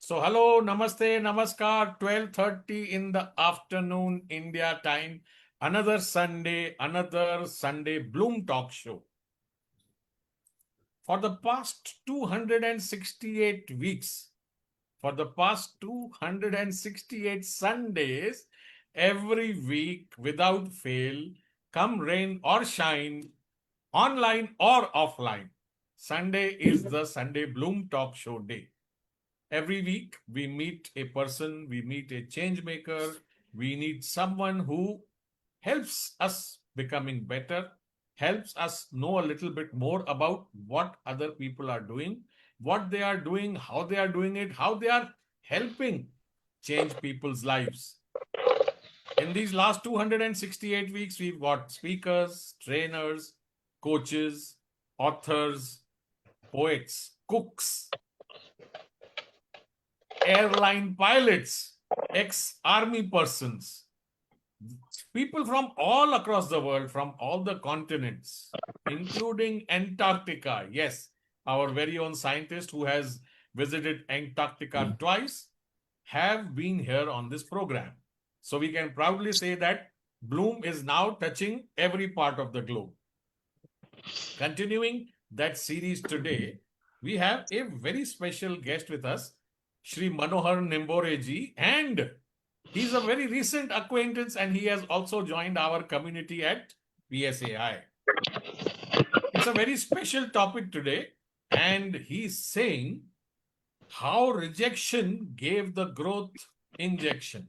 So hello, namaste, namaskar, 12:30 in the afternoon India time. Another Sunday Bloom Talk Show. For the past 268 weeks, for the past 268 Sundays, every week without fail, come rain or shine, online or offline, Sunday is the Sunday Bloom Talk Show day. Every week, we meet a person, we meet a change maker, we need someone who helps us becoming better, helps us know a little bit more about what other people are doing, what they are doing, how they are doing it, how they are helping change people's lives. In these last 268 weeks, we've got speakers, trainers, coaches, authors, poets, cooks, airline pilots, ex-army persons, people from all across the world, from all the continents, including Antarctica. Yes, our very own scientist who has visited Antarctica twice have been here on this program. So we can proudly say that Bloom is now touching every part of the globe. Continuing that series today, we have a very special guest with us, Shri Manohar Nimbhore ji, and he's a very recent acquaintance and he has also joined our community at PSAI. It's a very special topic today, and he's saying how rejection gave the growth injection.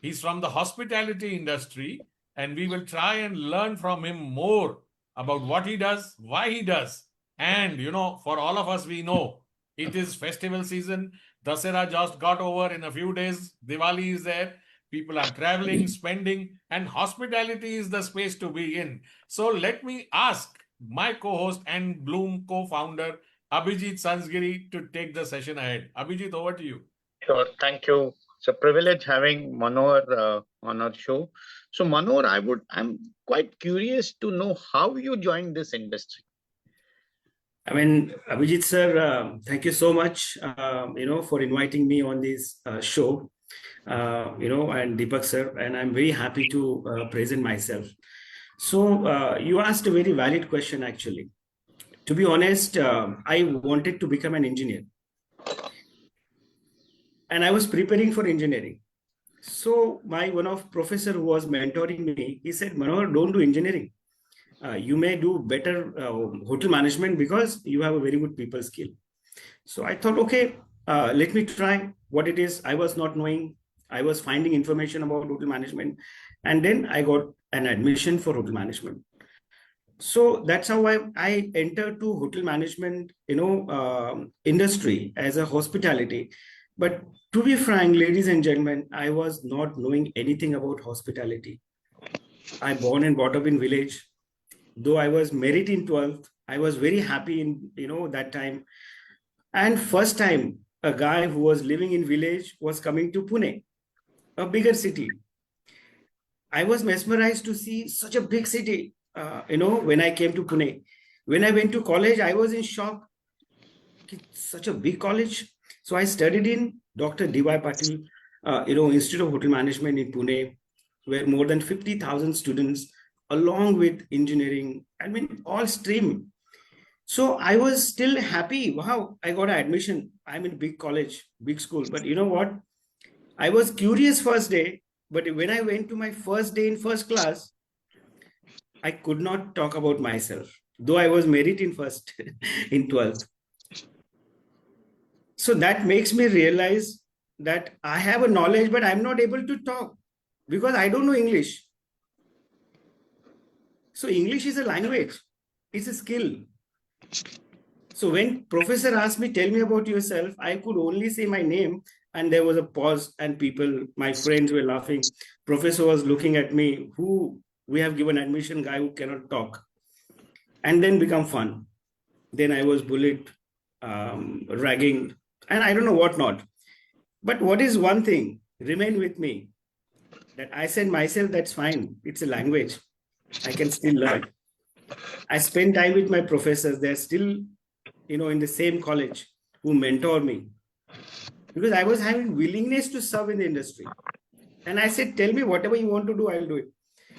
He's from the hospitality industry, and we will try and learn from him more about what he does, why he does. And, for all of us, we know it is festival season. Dasera just got over in a few days. Diwali is there. People are traveling, spending, and hospitality is the space to be in. So let me ask my co-host and Bloom co-founder, Abhijit Sansgiri, to take the session ahead. Abhijit, over to you. Sure, thank you. It's a privilege having Manohar on our show. So, Manohar, I'm quite curious to know how you joined this industry. Abhijit sir, thank you so much, for inviting me on this show, and Deepak sir, and I'm very happy to present myself. So you asked a very valid question, actually. To be honest, I wanted to become an engineer. And I was preparing for engineering. So one of professor who was mentoring me, he said, Manohar, don't do engineering. You may do better hotel management because you have a very good people skill. So I thought, okay, let me try what it is. I was not knowing. I was finding information about hotel management. And then I got an admission for hotel management. So that's how I entered to hotel management, industry as a hospitality. But to be frank, ladies and gentlemen, I was not knowing anything about hospitality. I born and brought up in village. Though I was married in 12th, I was very happy in, that time. And first time, a guy who was living in village was coming to Pune, a bigger city. I was mesmerized to see such a big city, when I came to Pune. When I went to college, I was in shock. Such a big college. So I studied in Dr. D.Y. Patil, Institute of Hotel Management in Pune, where more than 50,000 students, along with engineering, all stream. So I was still happy. Wow, I got an admission. I'm in big college, big school. But you know what? I was curious first day, but when I went to my first day in first class, I could not talk about myself, though I was married in first, in 12th. So that makes me realize that I have a knowledge, but I'm not able to talk because I don't know English. So English is a language, it's a skill. So when professor asked me, tell me about yourself, I could only say my name, and there was a pause and people, my friends were laughing. Professor was looking at me, who we have given admission, guy who cannot talk. And then become fun. Then I was bullied, ragging, and I don't know what not. But what is one thing, remain with me, that I said myself, that's fine. It's a language. I can still learn. I spend time with my professors. They're still, in the same college who mentor me. because I was having willingness to serve in the industry. And I said, tell me whatever you want to do, I'll do it.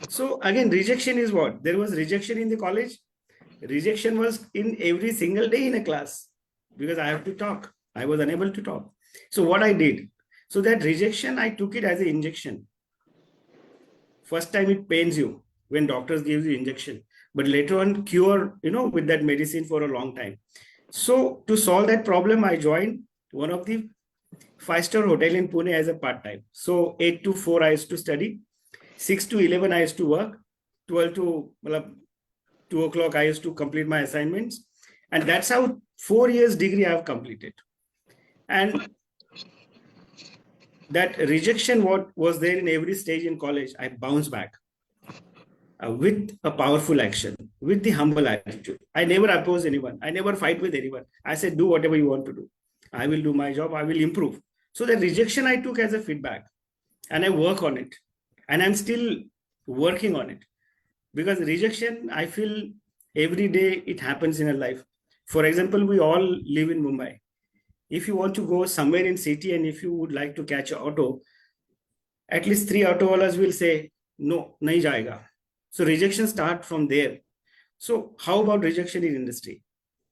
So again, rejection is what? There was rejection in the college. Rejection was in every single day in a class because I have to talk. I was unable to talk. So what I did, so that rejection, I took it as an injection. First time it pains you when doctors give you injection, but later on cure, with that medicine for a long time. So to solve that problem, I joined one of the 5-star hotel in Pune as a part-time. So 8 to 4, I used to study. 6 to 11, I used to work. 12 to 2 o'clock, I used to complete my assignments. And that's how 4 years degree I have completed. And that rejection, what was there in every stage in college, I bounced back with a powerful action, with the humble attitude. I never oppose anyone. I never fight with anyone. I said, do whatever you want to do. I will do my job. I will improve. So the rejection I took as a feedback and I work on it. And I'm still working on it because rejection, I feel every day it happens in a life. For example, we all live in Mumbai. If you want to go somewhere in city and if you would like to catch an auto, at least 3 auto wallahs will say, no, nahi jayega. So rejection start from there. So how about rejection in industry?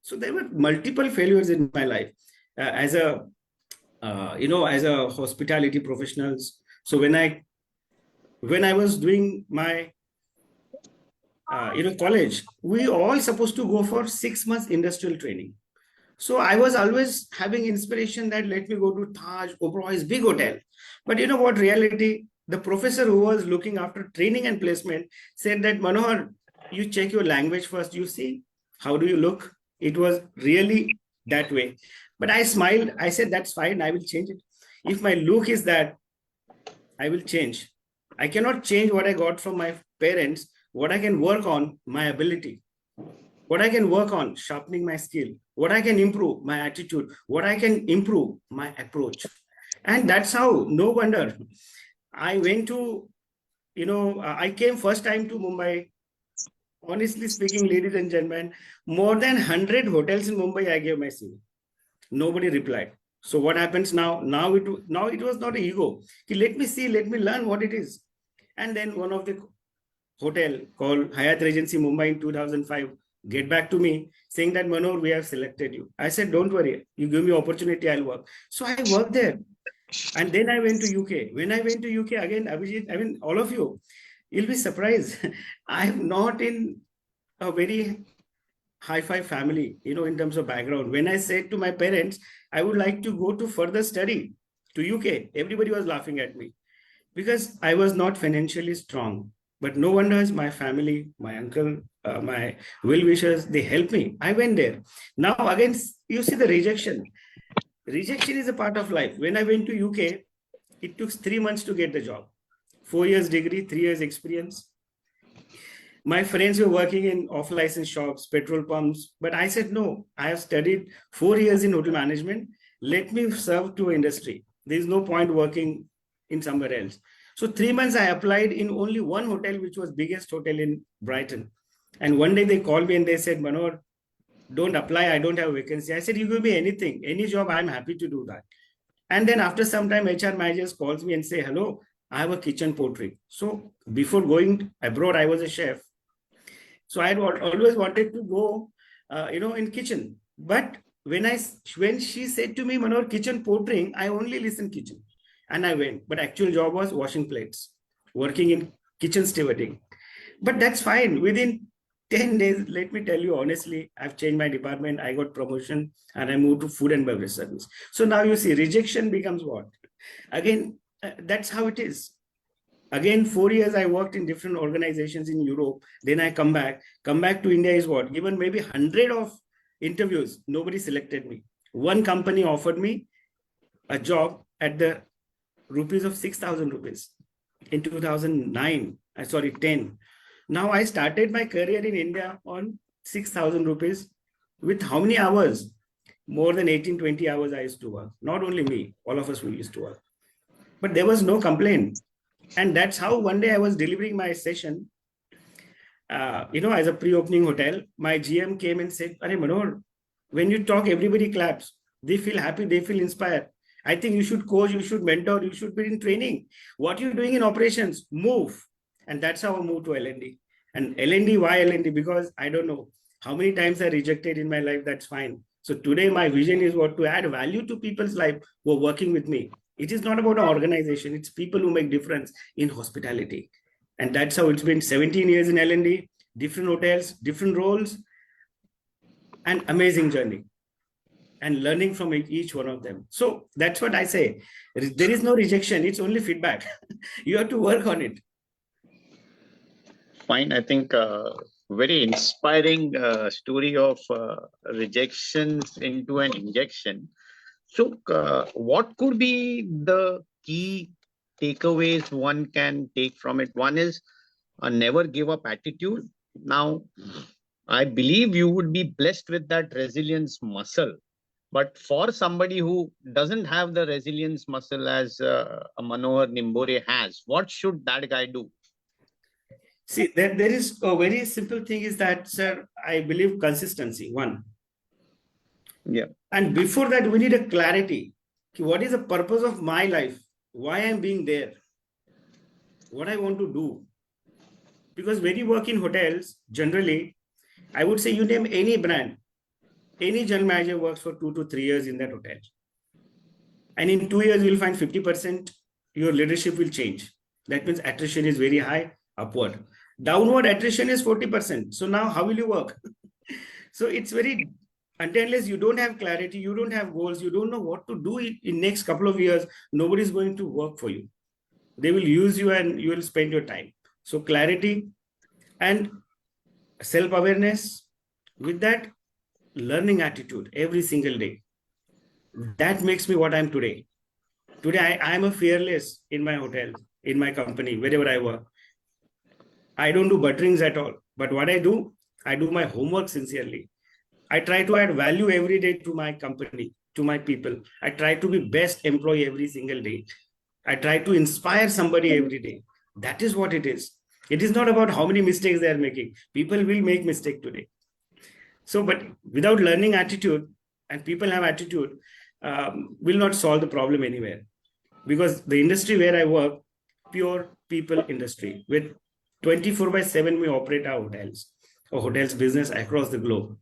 So there were multiple failures in my life as a hospitality professionals. So when I was doing my college, we all supposed to go for 6 months industrial training. So I was always having inspiration that let me go to Taj, Oberoi's big hotel. But you know what reality, the professor who was looking after training and placement said that, Manohar, you check your language first. You see, how do you look? It was really that way. But I smiled. I said, that's fine. I will change it. If my look is that, I will change. I cannot change what I got from my parents. What I can work on, my ability. What I can work on, sharpening my skill. What I can improve, my attitude. What I can improve, my approach. And that's how, no wonder, I went to, I came first time to Mumbai. Honestly speaking, ladies and gentlemen, more than 100 hotels in Mumbai, I gave my CV. Nobody replied. So what happens now? Now it was not an ego. Let me see, let me learn what it is. And then one of the hotel called Hyatt Regency Mumbai in 2005 get back to me saying that, Manohar, we have selected you. I said, don't worry, you give me opportunity, I'll work. So I worked there. And then I went to UK. When I went to UK, again, Abhijit, all of you, you'll be surprised. I'm not in a very high-fi family, in terms of background. When I said to my parents, I would like to go to further study to UK, everybody was laughing at me because I was not financially strong. But no wonder my family, my uncle, my well-wishers, they helped me. I went there. Now, again, you see the rejection. Rejection is a part of life. When I went to UK, it took 3 months to get the job. 4 years degree, 3 years experience. My friends were working in off-license shops, petrol pumps. But I said, no, I have studied 4 years in hotel management. Let me serve to industry. There is no point working in somewhere else. So 3 months I applied in only one hotel, which was biggest hotel in Brighton. And one day they called me and they said, Manohar, don't apply. I don't have a vacancy. I said, you give me anything, any job, I'm happy to do that. And then after some time, HR managers calls me and say, hello, I have a kitchen portrait. So before going abroad, I was a chef. So I had always wanted to go, in kitchen. But when she said to me, Manohar, kitchen portraying, I only listened kitchen. And I went. But actual job was washing plates, working in kitchen stewarding. But that's fine. Within 10 days, let me tell you honestly, I've changed my department. I got promotion and I moved to food and beverage service. So now you see, rejection becomes what? Again, that's how it is. Again, 4 years I worked in different organizations in Europe. Then I come back to India is what? Given maybe 100 of interviews, nobody selected me. One company offered me a job at the rupees of 6,000 rupees in 10. Now I started my career in India on 6,000 rupees with how many hours? More than 18, 20 hours I used to work. Not only me, all of us we used to work. But there was no complaint. And that's how one day I was delivering my session, as a pre-opening hotel. My GM came and said, Are Manohar, when you talk, everybody claps. They feel happy, they feel inspired. I think you should coach, you should mentor, you should be in training. What you're doing in operations, move. And that's how I moved to L&D. And L&D, why L&D? Because I don't know how many times I rejected in my life. That's fine. So today my vision is what to add value to people's life who are working with me. It is not about an organization. It's people who make difference in hospitality. And that's how it's been 17 years in L&D, different hotels, different roles, and amazing journey and learning from each one of them. So that's what I say. There is no rejection. It's only feedback. You have to work on it. Fine. I think very inspiring story of rejections into an injection. So, what could be the key takeaways one can take from it? One is a never give up attitude. Now, I believe you would be blessed with that resilience muscle. But for somebody who doesn't have the resilience muscle as a Manohar Nimbhore has, what should that guy do? See, there is a very simple thing is that, sir, I believe consistency, one. Yeah. And before that, we need a clarity. What is the purpose of my life? Why I'm being there? What I want to do? Because when you work in hotels, generally, I would say you name any brand, any general manager works for 2 to 3 years in that hotel. And in 2 years, you'll find 50% your leadership will change. That means attrition is very high, upward. Downward attrition is 40%. So now how will you work? So it's very, unless you don't have clarity, you don't have goals, you don't know what to do in next couple of years, nobody's going to work for you. They will use you and you will spend your time. So clarity and self-awareness, with that learning attitude every single day. That makes me what I'm today. Today, I am a fearless in my hotel, in my company, wherever I work. I don't do butterings at all. But what I do my homework sincerely. I try to add value every day to my company, to my people. I try to be best employee every single day. I try to inspire somebody every day. That is what it is. It is not about how many mistakes they are making. People will make mistake today. So, but without learning attitude, and people have attitude, will not solve the problem anywhere. Because the industry where I work, pure people industry, with 24/7 we operate our hotels or hotels business across the globe.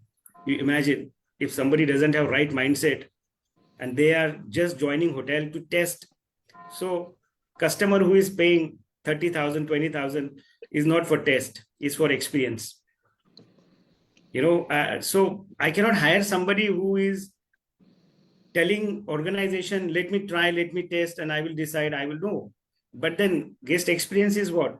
You imagine if somebody doesn't have right mindset and they are just joining hotel to test. So customer who is paying 30,000, 20,000 is not for test, is for experience. So I cannot hire somebody who is telling organization, let me try, let me test, and I will decide, I will know. But then guest experience is what?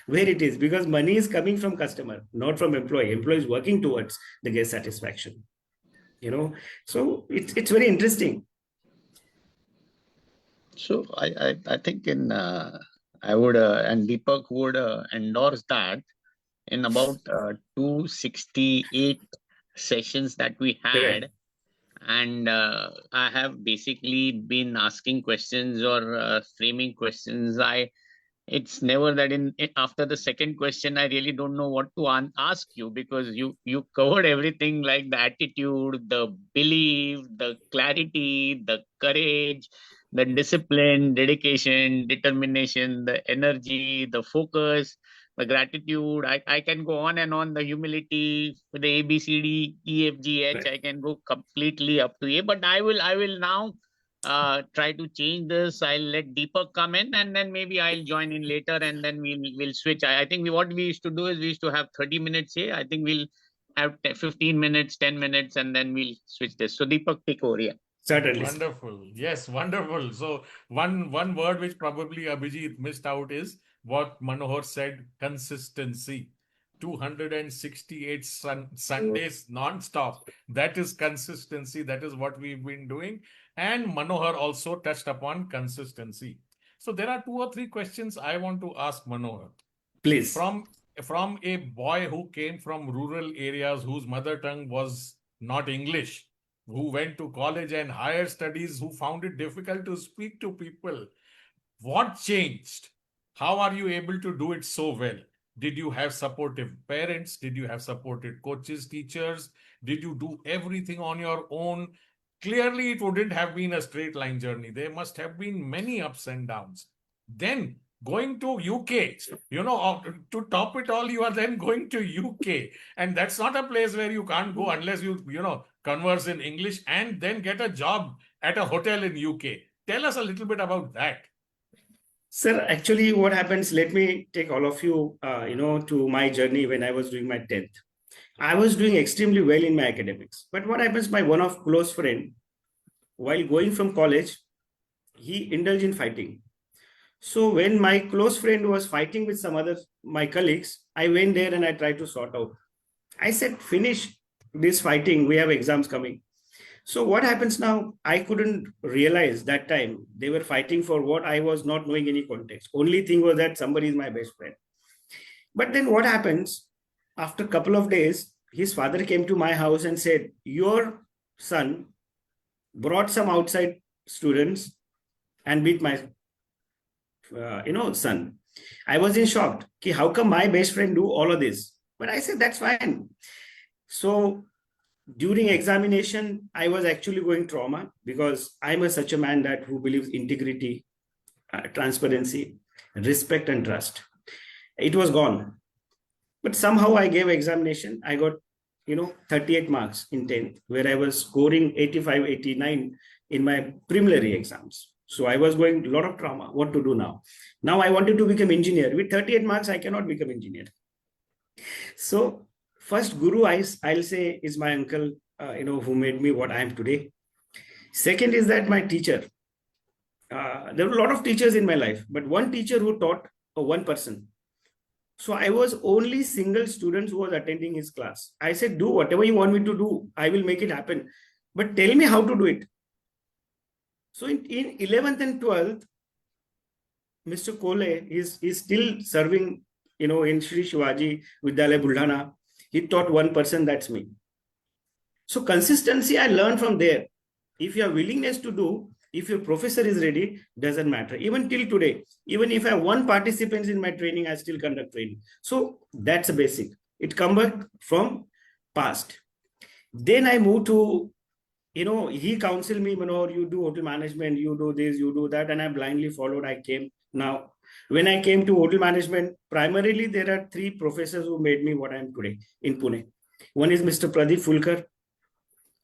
Where it is, because money is coming from customer, not from employee. Employee is working towards the guest satisfaction. So it's very interesting. So I think I would and Deepak would endorse that in about 268 sessions that we had. Correct. And I have basically been asking questions or framing questions. It's never that after the second question I really don't know what to ask you, because you covered everything, like the attitude, the belief, the clarity, the courage, the discipline, dedication, determination, the energy, the focus, the gratitude. I can go on and on. The humility, the A B C D E F G H. Right. I can go completely up to A. But I will now try to change this. I'll let Deepak come in, and then maybe I'll join in later, and then we'll switch. I think what we used to do is we used to have 30 minutes here. I think we'll have 15 minutes, 10 minutes, and then we'll switch this. So Deepak, take over here. Certainly. Wonderful. Yes, wonderful. So one word which probably Abhijit missed out is what Manohar said, consistency. 268 Sundays non-stop. That is consistency. That is what we've been doing. And Manohar also touched upon consistency. So there are 2 or 3 questions I want to ask Manohar. Please. From a boy who came from rural areas, whose mother tongue was not English, who went to college and higher studies, who found it difficult to speak to people. What changed? How are you able to do it so well? Did you have supportive parents? Did you have supported coaches, teachers? Did you do everything on your own? clearly it wouldn't have been a straight line journey. There must have been many ups and downs. Then going to UK, to top it all, you are then going to UK. And that's not a place where you can't go unless you converse in English and then get a job at a hotel in UK. Tell us a little bit about that. Sir, actually, what happens, let me take all of you, to my journey when I was doing my 10th. I was doing extremely well in my academics. But what happens, my one of close friend, while going from college, he indulged in fighting. So when my close friend was fighting with some other, my colleagues, I went there and I tried to sort out. I said, finish this fighting. We have exams coming. So what happens now? I couldn't realize that time they were fighting for what I was not knowing any context. Only thing was that somebody is my best friend. But then what happens? After a couple of days, his father came to my house and said, your son brought some outside students and beat my son. I was in shock. How come my best friend do all of this? But I said, that's fine. So during examination, I was actually going trauma because I'm such a man that who believes integrity, transparency, respect and trust. It was gone. But somehow I gave examination. I got, 38 marks in 10th, where I was scoring 85, 89 in my preliminary exams. So I was going a lot of trauma. What to do now? Now I wanted to become engineer. With 38 marks, I cannot become engineer. So first guru, I'll say, is my uncle, who made me what I am today. Second is that my teacher. There were a lot of teachers in my life, but one teacher who taught one person. So I was only single student who was attending his class. I said, do whatever you want me to do. I will make it happen. But tell me how to do it. So in 11th and 12th, Mr. Kole is still serving, in Sri Shivaji Vidyalaya Buldhana. He taught one person, that's me. So consistency, I learned from there. If you have willingness to do, if your professor is ready, doesn't matter. Even till today, even if I have one participant in my training, I still conduct training. So that's a basic. It comes back from past. Then I moved to, he counseled me, Manohar, you do hotel management, you do this, you do that. And I blindly followed. I came. Now, when I came to hotel management, primarily there are three professors who made me what I am today in Pune. One is Mr. Pradeep Fulkar,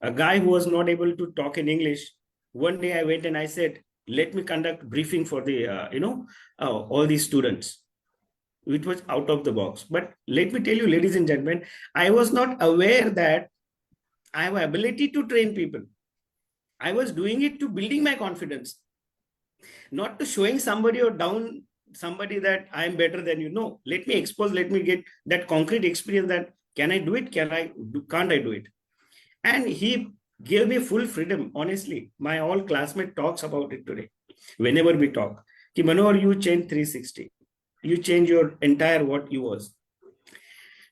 a guy who was not able to talk in English. One day I went and I said, let me conduct briefing for the, all these students, which was out of the box. But let me tell you, ladies and gentlemen, I was not aware that I have ability to train people. I was doing it to building my confidence, not to showing somebody or down somebody that I am better than you. No, let me expose, let me get that concrete experience that can I do it? Can't I do it? And he gave me full freedom. Honestly, my all classmate talks about it today. Whenever we talk, Ki Manohar, you change 360. You change your entire what you was.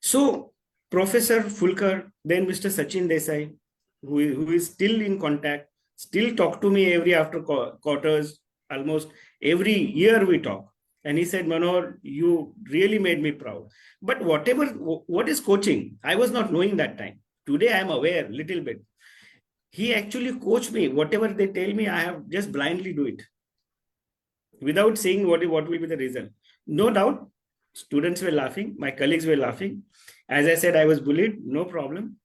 So Professor Fulkar, then Mr. Sachin Desai, who is still in contact, still talk to me every after quarters, almost every year we talk. And he said, Manohar, you really made me proud. But what is coaching? I was not knowing that time. Today I am aware little bit. He actually coached me. Whatever they tell me, I have just blindly do it without saying what will be the result. No doubt, students were laughing. My colleagues were laughing. As I said, I was bullied. No problem.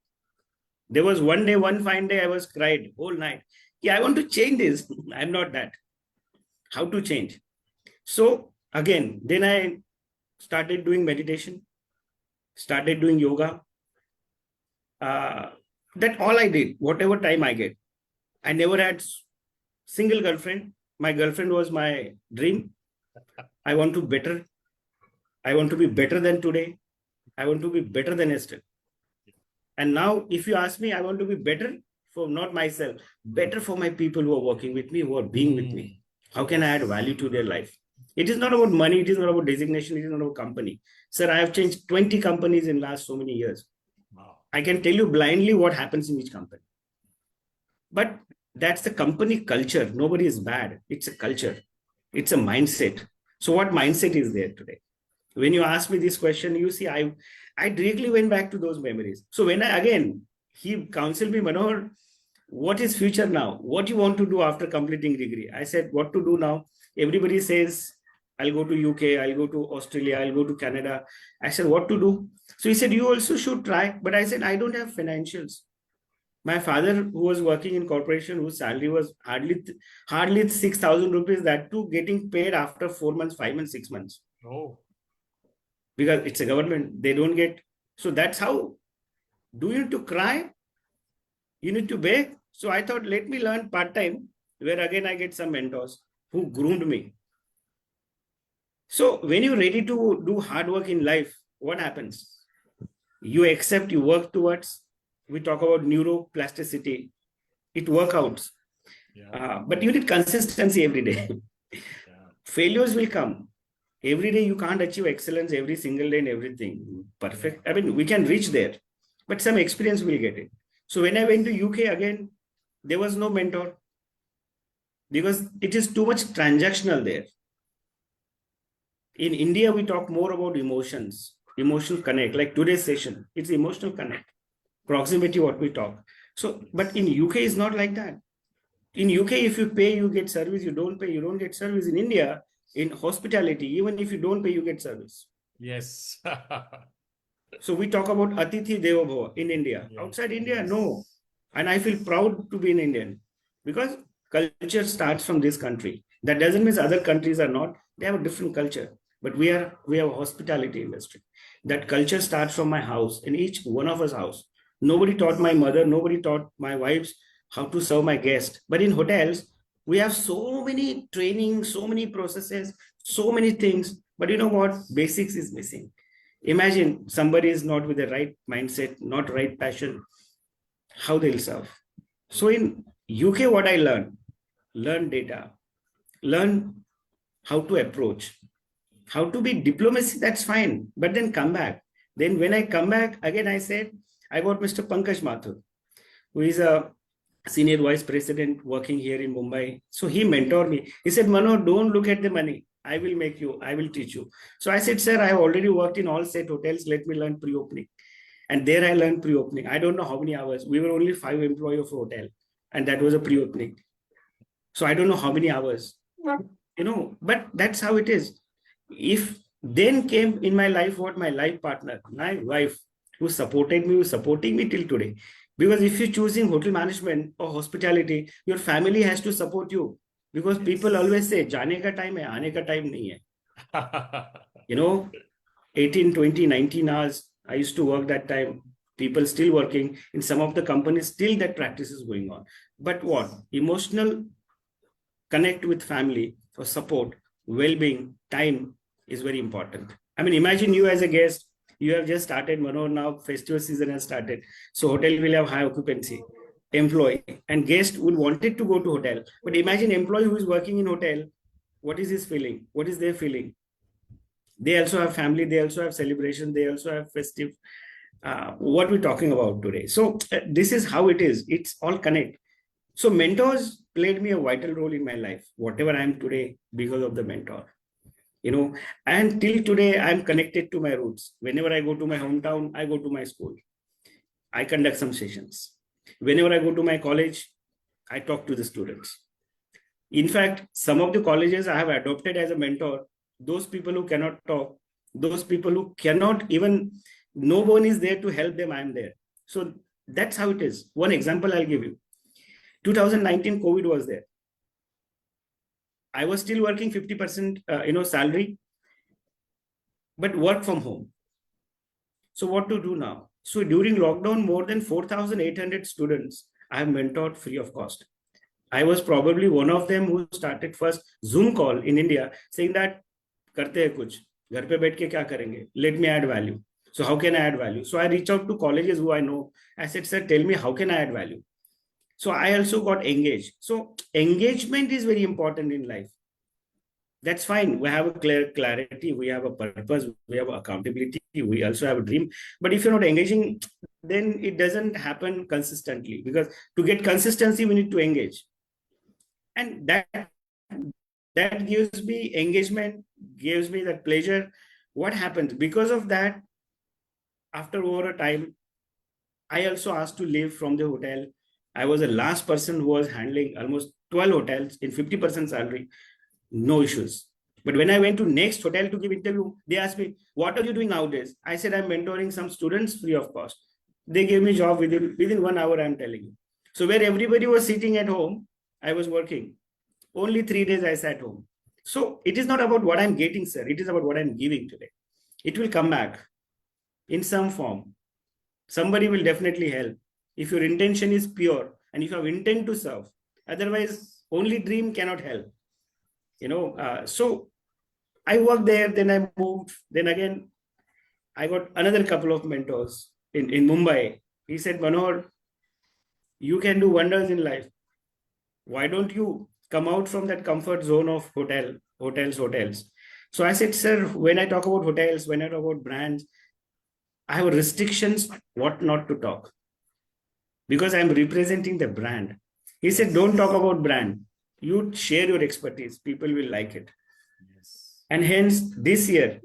There was one fine day, I was cried whole night. Yeah, I want to change this. I'm not that. How to change? So again, then I started doing meditation, started doing yoga. That all I did, whatever time I get. I never had single girlfriend. My girlfriend was my dream. I want to better. I want to be better than today. I want to be better than yesterday. And now, if you ask me, I want to be better for not myself, better for my people who are working with me, who are being with me. How can I add value to their life? It is not about money. It is not about designation. It is not about company. Sir, I have changed 20 companies in last so many years. I can tell you blindly what happens in each company. But that's the company culture. Nobody is bad. It's a culture. It's a mindset. So what mindset is there today? When you ask me this question, you see, I directly went back to those memories. So when he counseled me, Manohar, what is future now? What you want to do after completing degree? I said, what to do now? Everybody says, I'll go to UK, I'll go to Australia, I'll go to Canada. I said, what to do? So he said, you also should try. But I said, I don't have financials. My father, who was working in corporation, whose salary was hardly 6,000 rupees, that too getting paid after 4 months, 5 months, 6 months. Oh, Because it's a government, they don't get. So that's how. Do you need to cry? You need to beg? So I thought, let me learn part-time, where again I get some mentors who groomed me. So when you're ready to do hard work in life, what happens? You accept, you work towards. We talk about neuroplasticity. It workouts. yeah. But you need consistency every day. Yeah. Failures will come. Every day you can't achieve excellence every single day in everything. Perfect. I mean, we can reach there, but some experience will get it. So when I went to UK again, there was no mentor because it is too much transactional there. In India, we talk more about emotions, emotional connect, like today's session. It's emotional connect, proximity, what we talk. So, but in UK, it's not like that. In UK, if you pay, you get service. You don't pay, you don't get service. In India, in hospitality, even if you don't pay, you get service. Yes. So we talk about Atithi Deva Bhava in India. Yes, Outside India, yes. no. And I feel proud to be an Indian because culture starts from this country. That doesn't mean other countries are not. They have a different culture. But we have a hospitality industry. That culture starts from my house, in each one of us house. Nobody taught my mother, nobody taught my wives how to serve my guest. But in hotels, we have so many training, so many processes, so many things. But you know what? Basics is missing. Imagine somebody is not with the right mindset, not right passion, how they'll serve. So in UK, what I learn data, learn how to approach, how to be diplomacy, that's fine, but then come back. Then when I come back, again, I said, I got Mr. Pankaj Mathur, who is a senior vice president working here in Mumbai. So he mentored me. He said, Mano, don't look at the money. I will make you, I will teach you. So I said, sir, I have already worked in all set hotels. Let me learn pre-opening. And there I learned pre-opening. I don't know how many hours. We were only 5 employees of a hotel. And that was a pre-opening. So I don't know how many hours. But that's how it is. If then came in my life, what my life partner, my wife, who supported me, who's supporting me till today. Because if you're choosing hotel management or hospitality, your family has to support you. Because people always say, जाने का time है, आने का time नहीं है. 18, 20, 19 hours. I used to work that time. People still working in some of the companies, still that practice is going on. But what? Emotional connect with family for support, well-being, time is very important. I mean, imagine you as a guest, you have just started, Manohar, now festival season has started. So hotel will have high occupancy, employee and guest will wanted to go to hotel. But imagine employee who is working in hotel, what is his feeling? What is their feeling? They also have family, they also have celebration, they also have festive. What we're talking about today. So this is how it is. It's all connect. So mentors played me a vital role in my life, whatever I am today, because of the mentor. And till today, I'm connected to my roots. Whenever I go to my hometown, I go to my school. I conduct some sessions. Whenever I go to my college, I talk to the students. In fact, some of the colleges I have adopted as a mentor, those people who cannot talk, those people who cannot even, no one is there to help them, I'm there. So that's how it is. One example I'll give you. 2019, COVID was there. I was still working 50%, salary, but work from home. So what to do now? So during lockdown, more than 4,800 students I have mentored free of cost. I was probably one of them who started first Zoom call in India saying that करते हैं कुछ घर पे बैठ के क्या करेंगे? Let me add value. So how can I add value? So I reach out to colleges who I know. I said, sir, tell me how can I add value? So I also got engaged. So engagement is very important in life. That's fine. We have a clarity. We have a purpose. We have accountability. We also have a dream. But if you're not engaging, then it doesn't happen consistently. Because to get consistency, we need to engage. And that gives me engagement, gives me that pleasure. What happens? Because of that, after over a time, I also asked to leave from the hotel I was the last person who was handling almost 12 hotels in 50% salary, no issues. But when I went to next hotel to give interview, they asked me, what are you doing nowadays? I said, I'm mentoring some students free of cost. They gave me job within 1 hour, I'm telling you. So where everybody was sitting at home, I was working. Only 3 days I sat home. So it is not about what I'm getting, sir. It is about what I'm giving today. It will come back in some form. Somebody will definitely help if your intention is pure and if you have intent to serve. Otherwise, only dream cannot help. So I worked there, then I moved. Then again, I got another couple of mentors in Mumbai. He said, Manohar, you can do wonders in life. Why don't you come out from that comfort zone of hotels? So I said, sir, when I talk about hotels, when I talk about brands, I have restrictions what not to talk because I'm representing the brand. He said, don't talk about brand. You share your expertise. People will like it. Yes. And hence this year,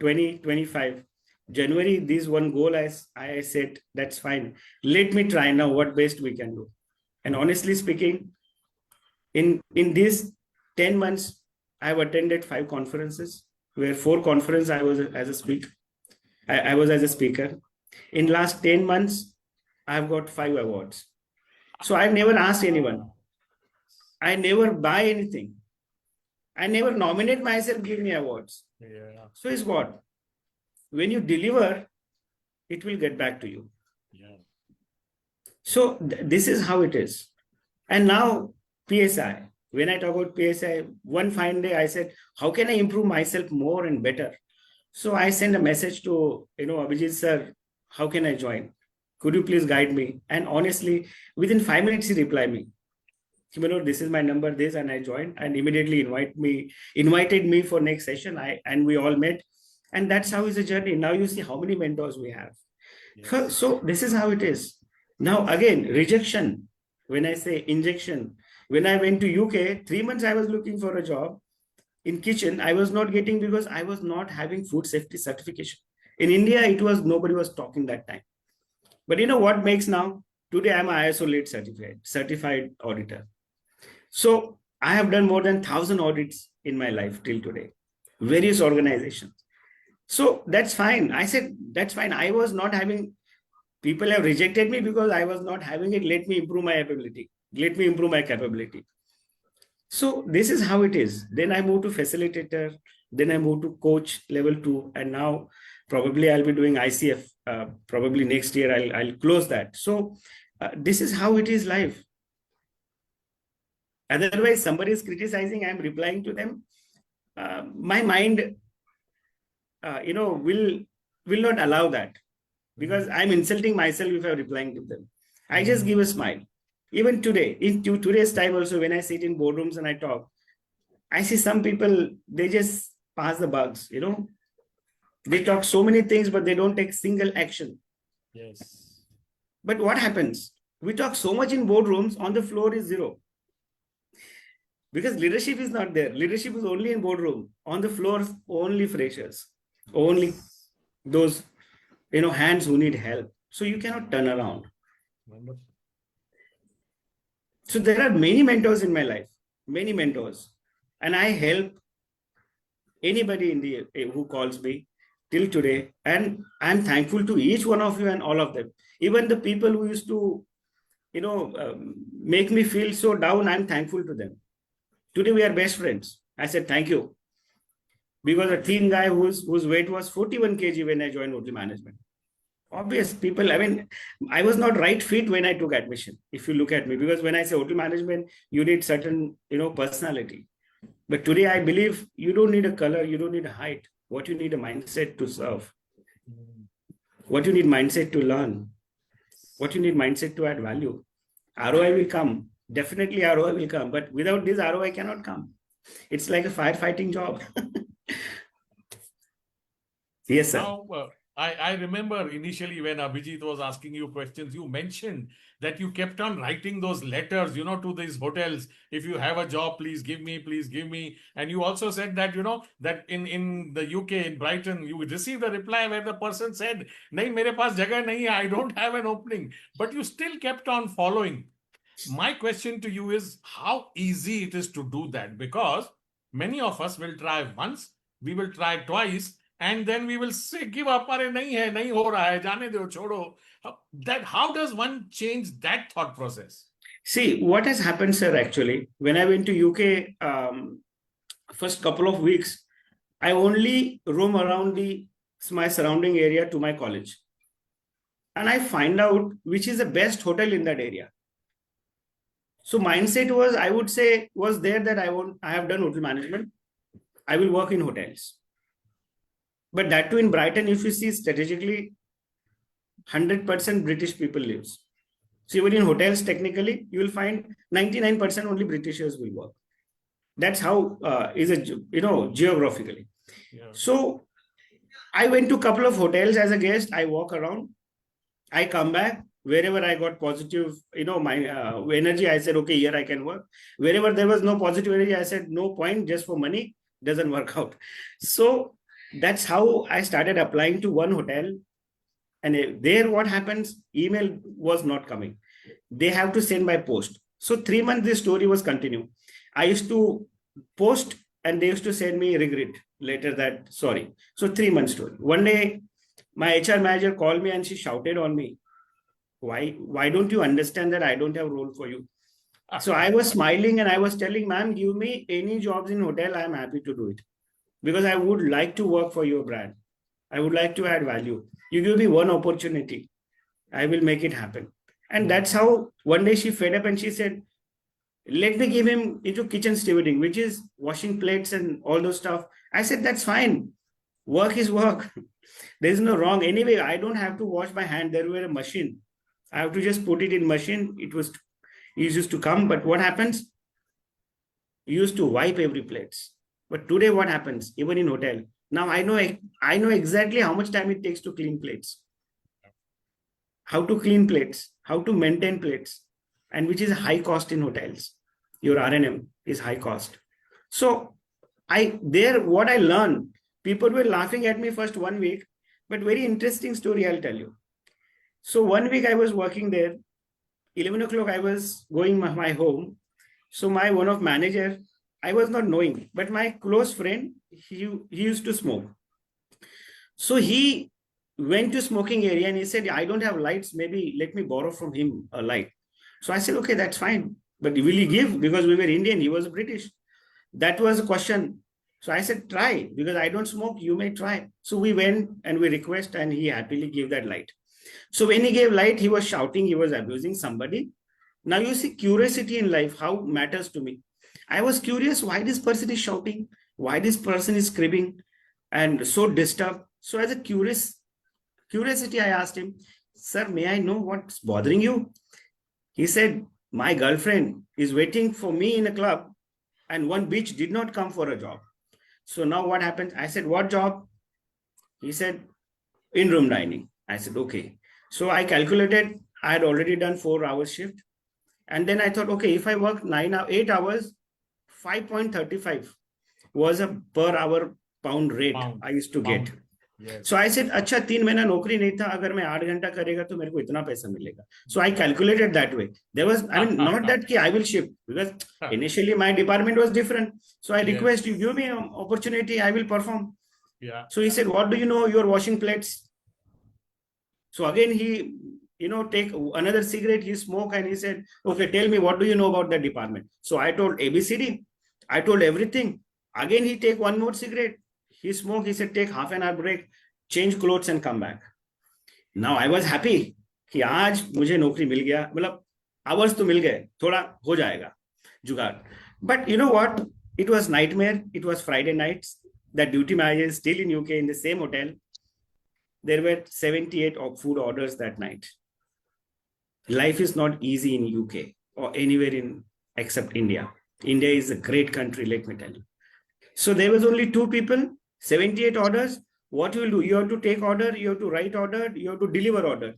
2025, January, this one goal I said, that's fine. Let me try now what best we can do. And honestly speaking, in these 10 months, I've attended 5 conferences, where 4 conferences I was as a speaker. I was as a speaker. In last 10 months, I've got 5 awards. So I've never asked anyone. I never buy anything. I never nominate myself, give me awards. Yeah. So is what? When you deliver, it will get back to you. Yeah. So this is how it is. And now PSI. When I talk about PSI, one fine day I said, how can I improve myself more and better? So I sent a message to, Abhijit sir, how can I join? Could you please guide me? And honestly, within 5 minutes, he replied me, this is my number, this, and I joined and immediately invited me for next session. And we all met. And that's how is the journey. Now you see how many mentors we have. Yes. So this is how it is. Now again, rejection. When I say injection, when I went to UK, 3 months I was looking for a job in kitchen. I was not getting because I was not having food safety certification. In India, nobody was talking that time. But you know what makes now? Today I'm ISO lead certified auditor. So I have done more than 1,000 audits in my life till today, various organizations. So that's fine. I said, that's fine. I was not having, people have rejected me because I was not having it. Let me improve my ability. Let me improve my capability. So this is how it is. Then I moved to facilitator. Then I moved to coach level 2. And now probably I'll be doing ICF. Probably next year I'll close that. So this is how it is life. Otherwise, somebody is criticizing, I'm replying to them. My mind, will not allow that because I'm insulting myself if I'm replying to them. I just give a smile. Even today, in today's time also, when I sit in boardrooms and I talk, I see some people, they just pass the bugs, They talk so many things, but they don't take single action. Yes. But what happens? We talk so much in boardrooms, on the floor is zero. Because leadership is not there. Leadership is only in boardroom. On the floor, only freshers. Only those, hands who need help. So you cannot turn around. Wonderful. So there are many mentors in my life. Many mentors. And I help anybody who calls me till today. And I'm thankful to each one of you and all of them. Even the people who used to, make me feel so down, I'm thankful to them. Today we are best friends. I said, thank you. Because a thin guy whose weight was 41 kg when I joined hotel management. Obvious people, I was not right fit when I took admission. If you look at me, because when I say hotel management, you need certain, personality. But today I believe you don't need a color, you don't need a height. What you need a mindset to serve. What you need mindset to learn. What you need mindset to add value. ROI will come. Definitely ROI will come. But without this ROI cannot come. It's like a firefighting job. Yes, sir. Now, I remember initially when Abhijit was asking you questions, you mentioned that you kept on writing those letters, to these hotels. If you have a job, please give me, please give me. And you also said that, that in the UK, in Brighton, you received a reply where the person said, nahi, mere paas jagah nahi hai, I don't have an opening. But you still kept on following. My question to you is how easy it is to do that, because many of us will try once, we will try twice, and then we will say, give up, अरे नहीं है, नहीं हो रहा है, जाने दो, छोड़ो. That how does one change that thought process? See, what has happened, sir, actually, when I went to UK, first couple of weeks, I only roam around my surrounding area to my college. And I find out which is the best hotel in that area. So mindset was, I would say, was there that I have done hotel management. I will work in hotels. But that too in Brighton, if you see strategically, 100% British people lives. So even in hotels, technically, you will find 99% only Britishers will work. That's how is it, geographically. Yeah. So I went to a couple of hotels as a guest. I walk around. I come back. Wherever I got positive, my energy, I said, okay, here I can work. Wherever there was no positive energy, I said, no point, just for money, doesn't work out. So that's how I started applying to one hotel. And there, what happens? Email was not coming. They have to send by post. So 3 months, this story was continued. I used to post and they used to send me regret later that, sorry. So 3 months story. One day, my HR manager called me and she shouted on me. Why don't you understand that I don't have role for you? So I was smiling and I was telling, ma'am, give me any jobs in hotel. I'm happy to do it because I would like to work for your brand. I would like to add value. You give me one opportunity. I will make it happen. And that's how one day she fed up and she said, let me give him into kitchen stewarding, which is washing plates and all those stuff. I said, that's fine. Work is work. There's no wrong. Anyway, I don't have to wash my hand. There were a machine. I have to just put it in machine. It used to come. But what happens? You used to wipe every plates. But today what happens? Even in hotel. Now I know exactly how much time it takes to clean plates. How to clean plates, how to maintain plates, and which is high cost in hotels. Your R&M is high cost. So what I learned, people were laughing at me first 1 week, but very interesting story I'll tell you. So 1 week I was working there. 11 o'clock I was going my home. So one of manager, I was not knowing, but my close friend, he used to smoke. So he went to smoking area and he said, I don't have lights. Maybe let me borrow from him a light. So I said, okay, that's fine. But will he give? Because we were Indian, he was British. That was a question. So I said, try, because I don't smoke, you may try. So we went and we request and he happily gave that light. So when he gave light, he was shouting, he was abusing somebody. Now you see curiosity in life, how matters to me. I was curious why this person is shouting, why this person is screaming and so disturbed. So as a curiosity, I asked him, sir, may I know what's bothering you? He said, my girlfriend is waiting for me in a club and one bitch did not come for a job. So now what happened? I said, what job? He said, in-room dining. I said, okay. So I calculated, I had already done 4 hours shift. And then I thought, okay, if I work 8 hours, 5.35 was a per hour pound rate I used to get. Yes. So I said, अच्छा 3 महीना नौकरी नहीं था, अगर मैं 8 घंटा करेगा तो मेरे को इतना पैसा मिलेगा. So I calculated that way. There was, not that I will shift, because initially my department was different. So I request you give me an opportunity, I will perform. Yeah. So he said, what do you know? You're washing plates. So again he, take another cigarette, he smoked and he said, okay, tell me, what do you know about the department? So I told ABCD, I told everything. Again he take one more cigarette. He smoked, he said, take half an hour break, change clothes and come back. Now I was happy कि आज मुझे नौकरी मिल गया, मतलब hours तो मिल गए, थोड़ा हो जाएगा जुगाड़. But you know what? It was nightmare. It was Friday nights. The duty manager is still in UK in the same hotel. There were 78 food orders that night. Life is not easy in UK or anywhere except India. India is a great country, let me tell you. So there was only 2 people, 78 orders. What you will do? You have to take order, you have to write order, you have to deliver order.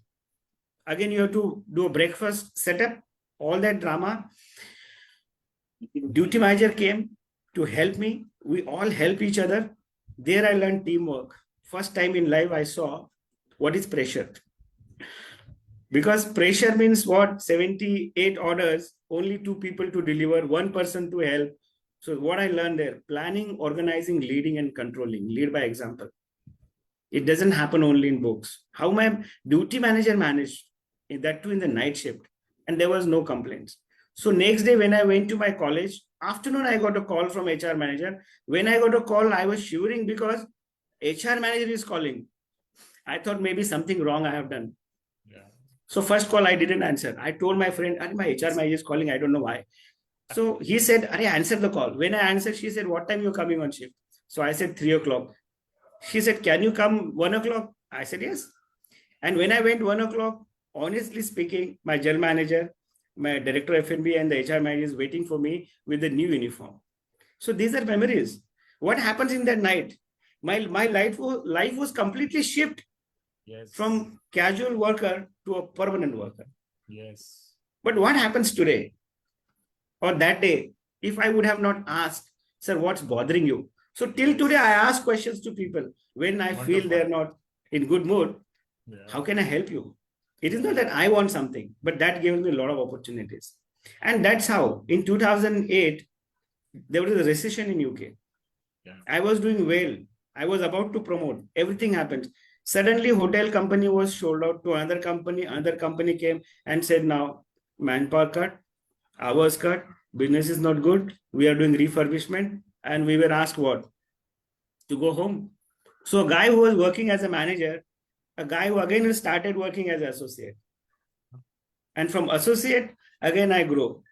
Again, you have to do a breakfast setup, all that drama. Duty manager came to help me. We all help each other. There I learned teamwork. First time in life I saw what is pressure. Because pressure means what? 78 orders, only 2 people to deliver, 1 person to help. So what I learned there, planning, organizing, leading and controlling, lead by example. It doesn't happen only in books. How my duty manager managed that too in the night shift, and there was no complaints. So next day when I went to my college, afternoon I got a call from HR manager. When I got a call, I was shivering because HR manager is calling. I thought maybe something wrong I have done. Yeah. So first call I didn't answer. I told my friend, my HR manager is calling. I don't know why. So he said, answer the call. When I answered, she said, what time you coming on shift? So I said 3 o'clock. She said, can you come 1 o'clock? I said, yes. And when I went 1 o'clock, honestly speaking, my general manager, my director F&B and the HR manager is waiting for me with the new uniform. So these are memories. What happens in that night? My life was completely shifted. Yes. From casual worker to a permanent worker. Yes. But what happens today or that day if I would have not asked, sir, what's bothering you? So till today, I ask questions to people when I Wonderful. feel they're not in good mood. Yeah. How can I help you? It is not that I want something, but that gives me a lot of opportunities. And that's how in 2008, there was a recession in UK. Yeah. I was doing well. I was about to promote. Everything happened. Suddenly, hotel company was sold out to another company. Another company came and said, now manpower cut, hours cut, business is not good. We are doing refurbishment. And we were asked what? To go home. So a guy who was working as a manager, a guy who again started working as an associate. And from associate, again I grow.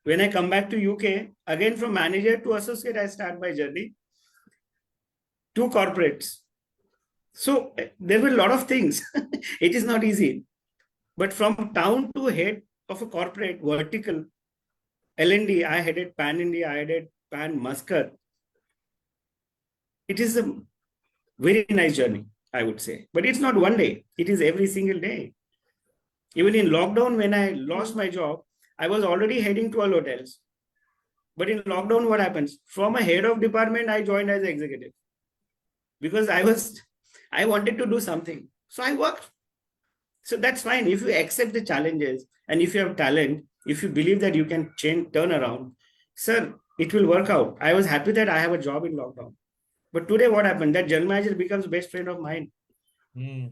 When I come back to UK, again from manager to associate, I start my journey. 2 corporates. So there were a lot of things. It is not easy. But from town to head of a corporate vertical, L&D, I headed Pan India, I headed Pan Muscat. It is a very nice journey, I would say. But it's not one day. It is every single day. Even in lockdown, when I lost my job, I was already heading 12 hotels. But in lockdown, what happens? From a head of department, I joined as an executive. Because I wanted to do something. So I worked. So that's fine. If you accept the challenges and if you have talent, if you believe that you can turn around, sir, it will work out. I was happy that I have a job in lockdown. But today what happened? That general manager becomes best friend of mine. The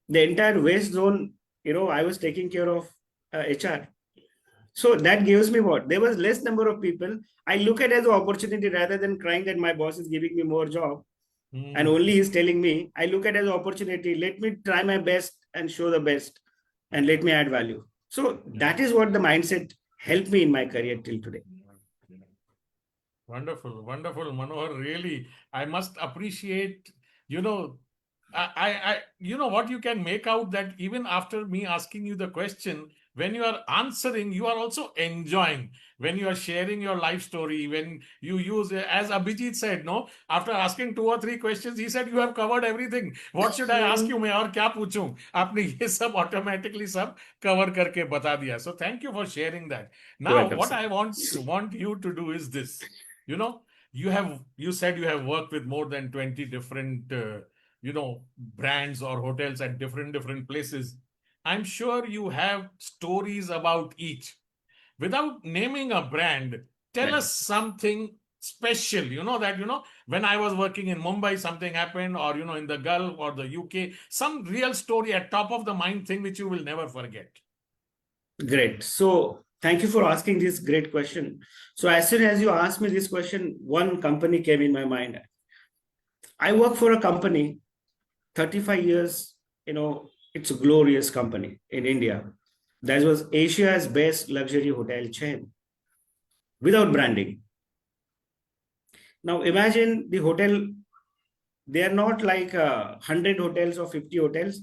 entire West Zone, I was taking care of HR. So that gives me what? There was less number of people. I look at it as an opportunity rather than crying that my boss is giving me more job. And only he's telling me, I look at it as an opportunity. Let me try my best and show the best and let me add value. So that is what the mindset helped me in my career till today. Wonderful, wonderful, Manohar. Really, I must appreciate, what you can make out that even after me asking you the question, when you are answering, you are also enjoying. When you are sharing your life story, when you use, as Abhijit said, no, after asking 2 or 3 questions, he said, you have covered everything. What should I ask you? मैं और क्या पूछूं? आपने ये सब automatically सब cover करके बता दिया. So thank you for sharing that. Now, Welcome, what sir. I want you to do is this. You said you have worked with more than 20 different, brands or hotels at different places. I'm sure you have stories about each. Without naming a brand, tell us something special, when I was working in Mumbai, something happened, or, in the Gulf or the UK, some real story, a top of the mind thing which you will never forget. Great. So thank you for asking this great question. So as soon as you asked me this question, one company came in my mind. I work for a company, 35 years, it's a glorious company in India. That was Asia's best luxury hotel chain without branding. Now imagine the hotel, they are not like 100 hotels or 50 hotels.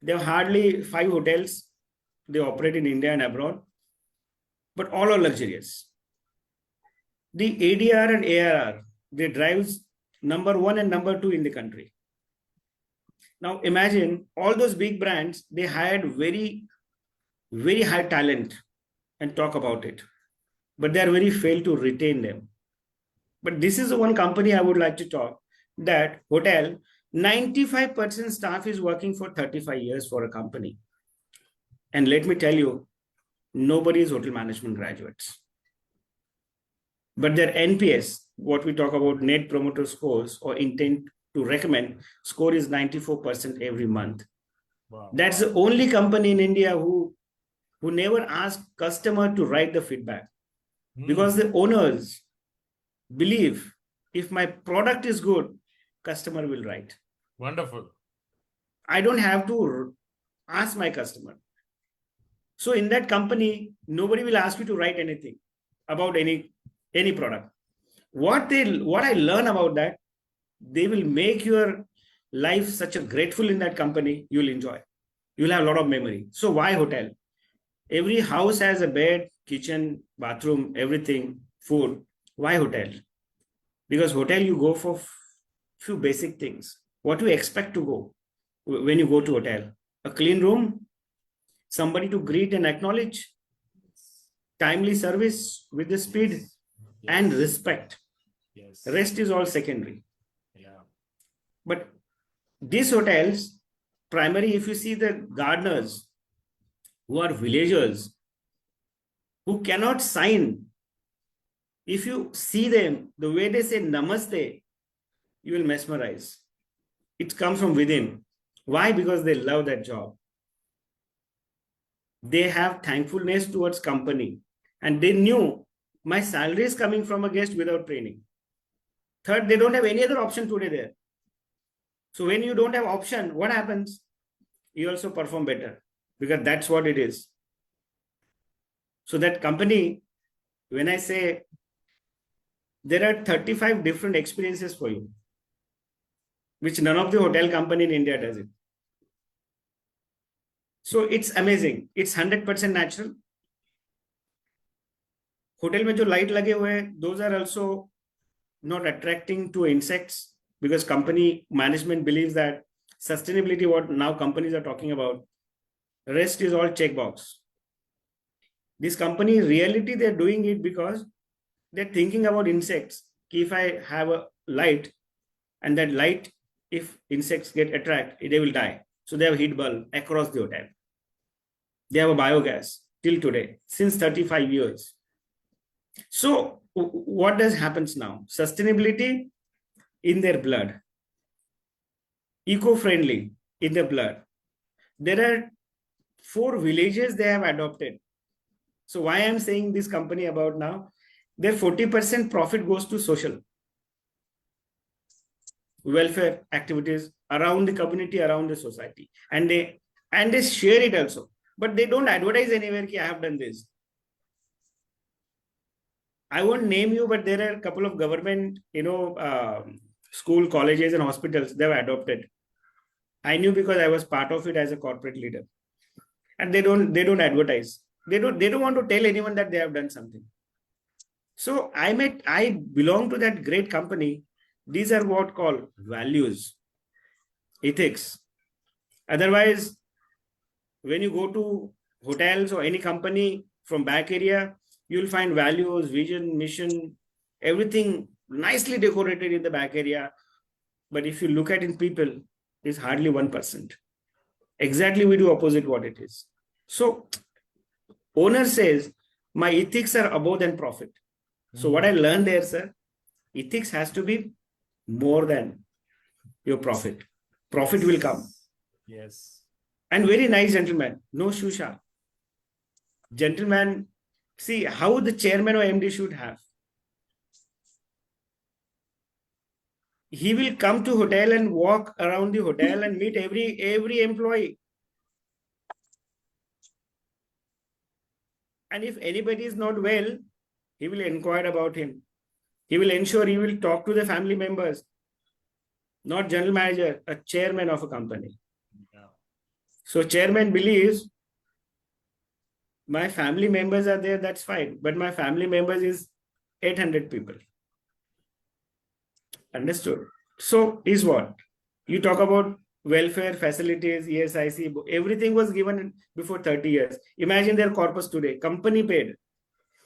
They have hardly 5 hotels. They operate in India and abroad, but all are luxurious. The ADR and ARR, they drives number 1 and number 2 in the country. Now imagine all those big brands, they hired very, very high talent and talk about it, but they are very fail to retain them. But this is the one company I would like to talk, that hotel, 95% staff is working for 35 years for a company. And let me tell you, nobody is hotel management graduates. But their NPS, what we talk about net promoter scores or intent to recommend, score is 94% every month. Wow. That's the only company in India who never ask customer to write the feedback, because the owners believe if my product is good, customer will write. Wonderful. I don't have to ask my customer. So in that company, nobody will ask you to write anything about any product. What I learn about that, they will make your life such a grateful in that company. You'll enjoy. You'll have a lot of memory. So why hotel? Every house has a bed, kitchen, bathroom, everything, food. Why hotel? Because hotel you go for few basic things. What do you expect to go when you go to hotel? A clean room, somebody to greet and acknowledge, timely service with the speed, and respect. Yes. Rest is all secondary. Yeah. But these hotels, primary, if you see the gardeners who are villagers, who cannot sign, if you see them, the way they say namaste, you will mesmerize. It comes from within. Why? Because they love that job. They have thankfulness towards company, and they knew my salary is coming from a guest without training. Third, they don't have any other option today there. So when you don't have option, what happens? You also perform better, because that's what it is. So that company, when I say there are 35 different experiences for you, which none of the hotel company in India does it. So it's amazing. It's 100% natural. Hotel में जो light लगे हुए हैं, those are also not attracting to insects, because company management believes that sustainability, what now companies are talking about, rest is all checkbox. This company, in reality, they're doing it because they're thinking about insects. If I have a light, and that light, if insects get attracted, they will die. So they have heat bulb across the hotel. They have a biogas till today, since 35 years. So what does happens now? Sustainability in their blood, eco-friendly in their blood. There are 4 villages they have adopted. So why I'm saying this company about now, their 40% profit goes to social welfare activities around the community, around the society, and they share it also, but they don't advertise anywhere ki I have done this. I won't name you, but there are a couple of government, school, colleges, and hospitals they have adopted. I knew because I was part of it as a corporate leader, and they don't advertise. They don't want to tell anyone that they have done something. So I belong to that great company. These are what called values, ethics. Otherwise, when you go to hotels or any company from back area, you'll find values, vision, mission, everything nicely decorated in the back area. But if you look at in people, it's hardly 1%. Exactly, we do opposite what it is. So owner says, my ethics are above than profit. So what I learned there, sir, ethics has to be more than your profit. Profit will come. Yes. And very nice gentleman, no shusha. Gentleman, see how the chairman or MD should have. He will come to hotel and walk around the hotel and meet every employee. And if anybody is not well, he will inquire about him. He will ensure he will talk to the family members, not general manager, a chairman of a company. Yeah. So chairman believes my family members are there, that's fine. But my family members is 800 people. Understood? So is what? You talk about welfare facilities, ESIC, everything was given before 30 years. Imagine their corpus today, company paid.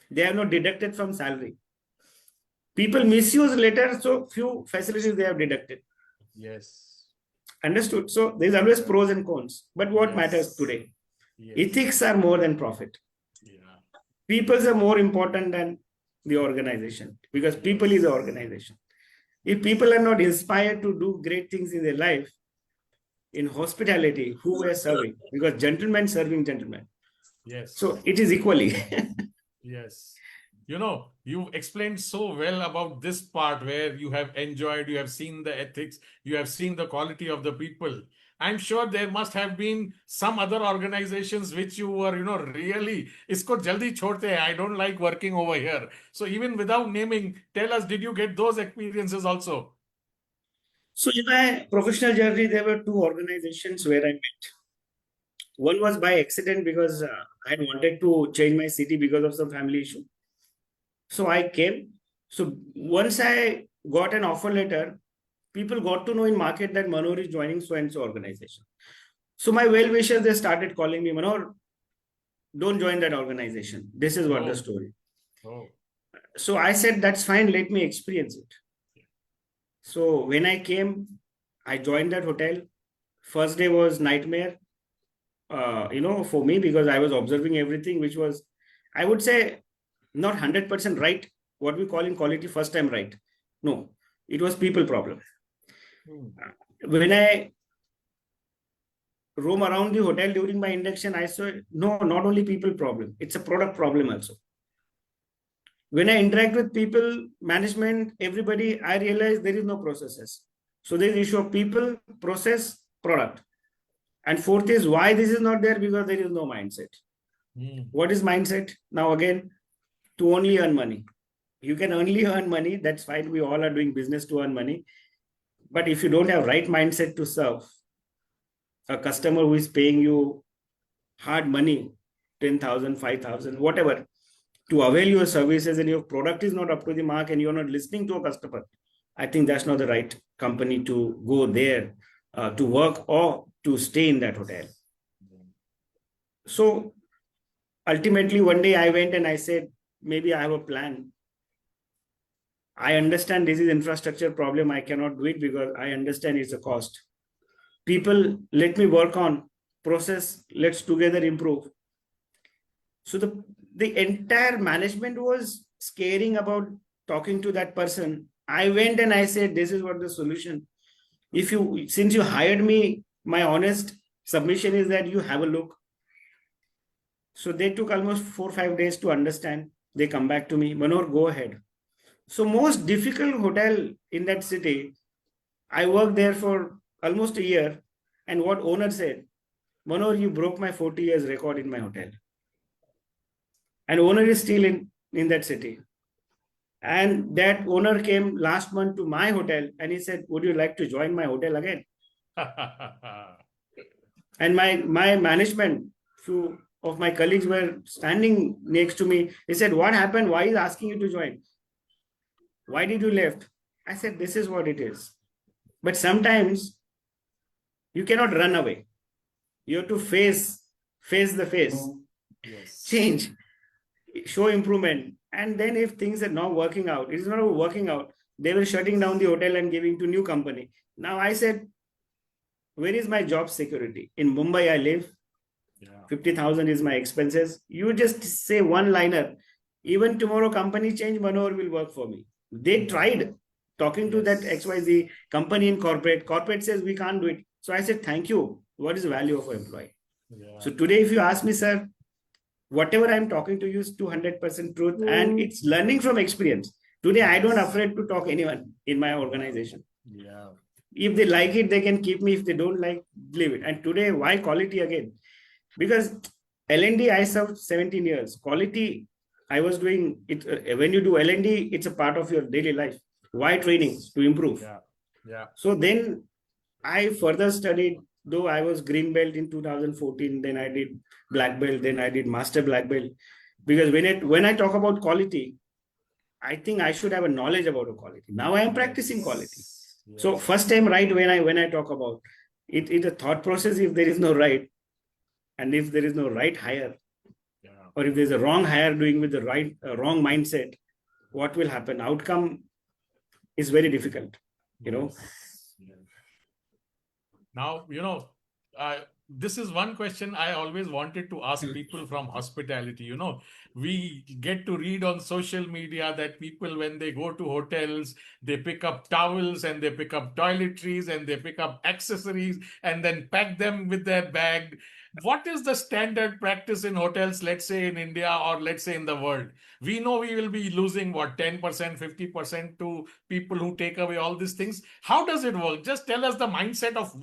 They are not deducted from salary. People misuse later, so few facilities they have deducted. Yes. Understood? So there's always pros and cons. But what Yes. matters today? Yes. Ethics are more than profit. Yeah. People are more important than the organization, because people is the organization. If people are not inspired to do great things in their life, in hospitality, who we are serving? Because gentlemen serving gentlemen. Yes. So it is equally. Yes. You know, you explained so well about this part where you have enjoyed, you have seen the ethics, you have seen the quality of the people. I'm sure there must have been some other organizations which you were, really, isko jaldi chhodte hai, I don't like working over here. So even without naming, tell us, did you get those experiences also? So in my professional journey, there were two organizations where I met. One was by accident because I had wanted to change my city because of some family issue. So I came. So once I got an offer letter, people got to know in market that Manohar is joining so and so organization. So my well wishers, they started calling me, Manohar, don't join that organization. This is what the Oh, story. oh, So I said, that's fine, let me experience it. So when I came, I joined that hotel. First day was nightmare, for me, because I was observing everything, which was, I would say, not 100% right. What we call in quality first time right. No, it was people problem. hmm, When I roam around the hotel during my induction, I saw, no, not only people problem, it's a product problem also. When I interact with people, management, everybody, I realize there is no processes. So there is issue of people, process, product. And fourth is why this is not there, because there is no mindset. hmm, What is mindset? Now again, to only earn money. You can only earn money. That's fine. We all are doing business to earn money. But if you don't have right mindset to serve a customer who is paying you hard money, 10,000, 5,000, whatever, to avail your services, and your product is not up to the mark and you're not listening to a customer, I think that's not the right company to go there to work or to stay in that hotel. So ultimately, one day I went and I said, maybe I have a plan. I understand this is infrastructure problem. I cannot do it because I understand it's a cost. People, let me work on process. Let's together improve. So the entire management was scaring about talking to that person. I went and I said, this is what the solution. Since you hired me, my honest submission is that you have a look. So they took almost 4 or 5 days to understand. They come back to me, Manohar, go ahead. So most difficult hotel in that city, I worked there for almost a year. And what owner said, Manohar, you broke my 40 years record in my hotel. And owner is still in that city. And that owner came last month to my hotel and he said, would you like to join my hotel again? And my management, few of my colleagues were standing next to me. He said, what happened? Why is asking you to join? Why did you left? I said, this is what it is. But sometimes you cannot run away. You have to face the face, Yes. change, show improvement. And then if things are not working out, it is not working out. They were shutting down the hotel and giving to new company. Now I said, where is my job security? In Mumbai, I live. Yeah. 50,000 is my expenses. You just say one liner. Even tomorrow company change, Manohar will work for me. They tried talking to that XYZ company in corporate. Corporate says we can't do it. So I said, thank you. What is the value of an employee? Yeah. So today, if you ask me, sir, whatever I'm talking to you is 200% truth, and it's learning from experience. Today, I don't afraid to talk anyone in my organization. Yeah. If they like it, they can keep me. If they don't like, leave it. And today, why quality again? Because L&D, I served 17 years. Quality, I was doing it. When you do L&D, it's a part of your daily life. Why training? To improve. Yeah. Yeah. So then I further studied, though I was green belt in 2014, then I did black belt, then I did master black belt. Because when I talk about quality, I think I should have a knowledge about a quality. Now I am practicing quality. Yes. So first time right when I talk about it a thought process. If there is no right, and if there is no right hire, Yeah. or if there's a wrong hire doing with the right wrong mindset, what will happen? Outcome is very difficult. Yes. Yes. Now, this is one question I always wanted to ask people from hospitality. We get to read on social media that people, when they go to hotels, they pick up towels and they pick up toiletries and they pick up accessories and then pack them with their bag. What is the standard practice in hotels, let's say in India or let's say in the world? We know we will be losing what, 10%, 50% to people who take away all these things. How does it work? Just tell us the mindset of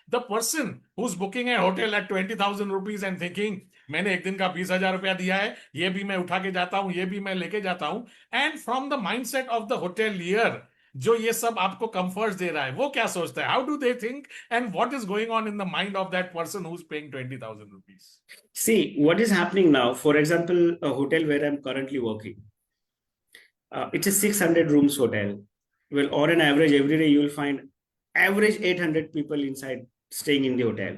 the person who's booking a hotel at 20,000 rupees and thinking, मैंने एक दिन का 20,000 रुपया दिया है, ये भी मैं उठा के जाता हूं, ये भी मैं लेके जाता हूं. And from the mindset of the hotelier, जो ये सब आपको comforts दे रहा है, वो क्या सोचता है? How do they think and what is going on in the mind of that person who's paying 20,000 rupees? See, what is happening now, for example, a hotel where I'm currently working, it's a 600 rooms hotel. Well, on an average, every day you will find average 800 people inside staying in the hotel.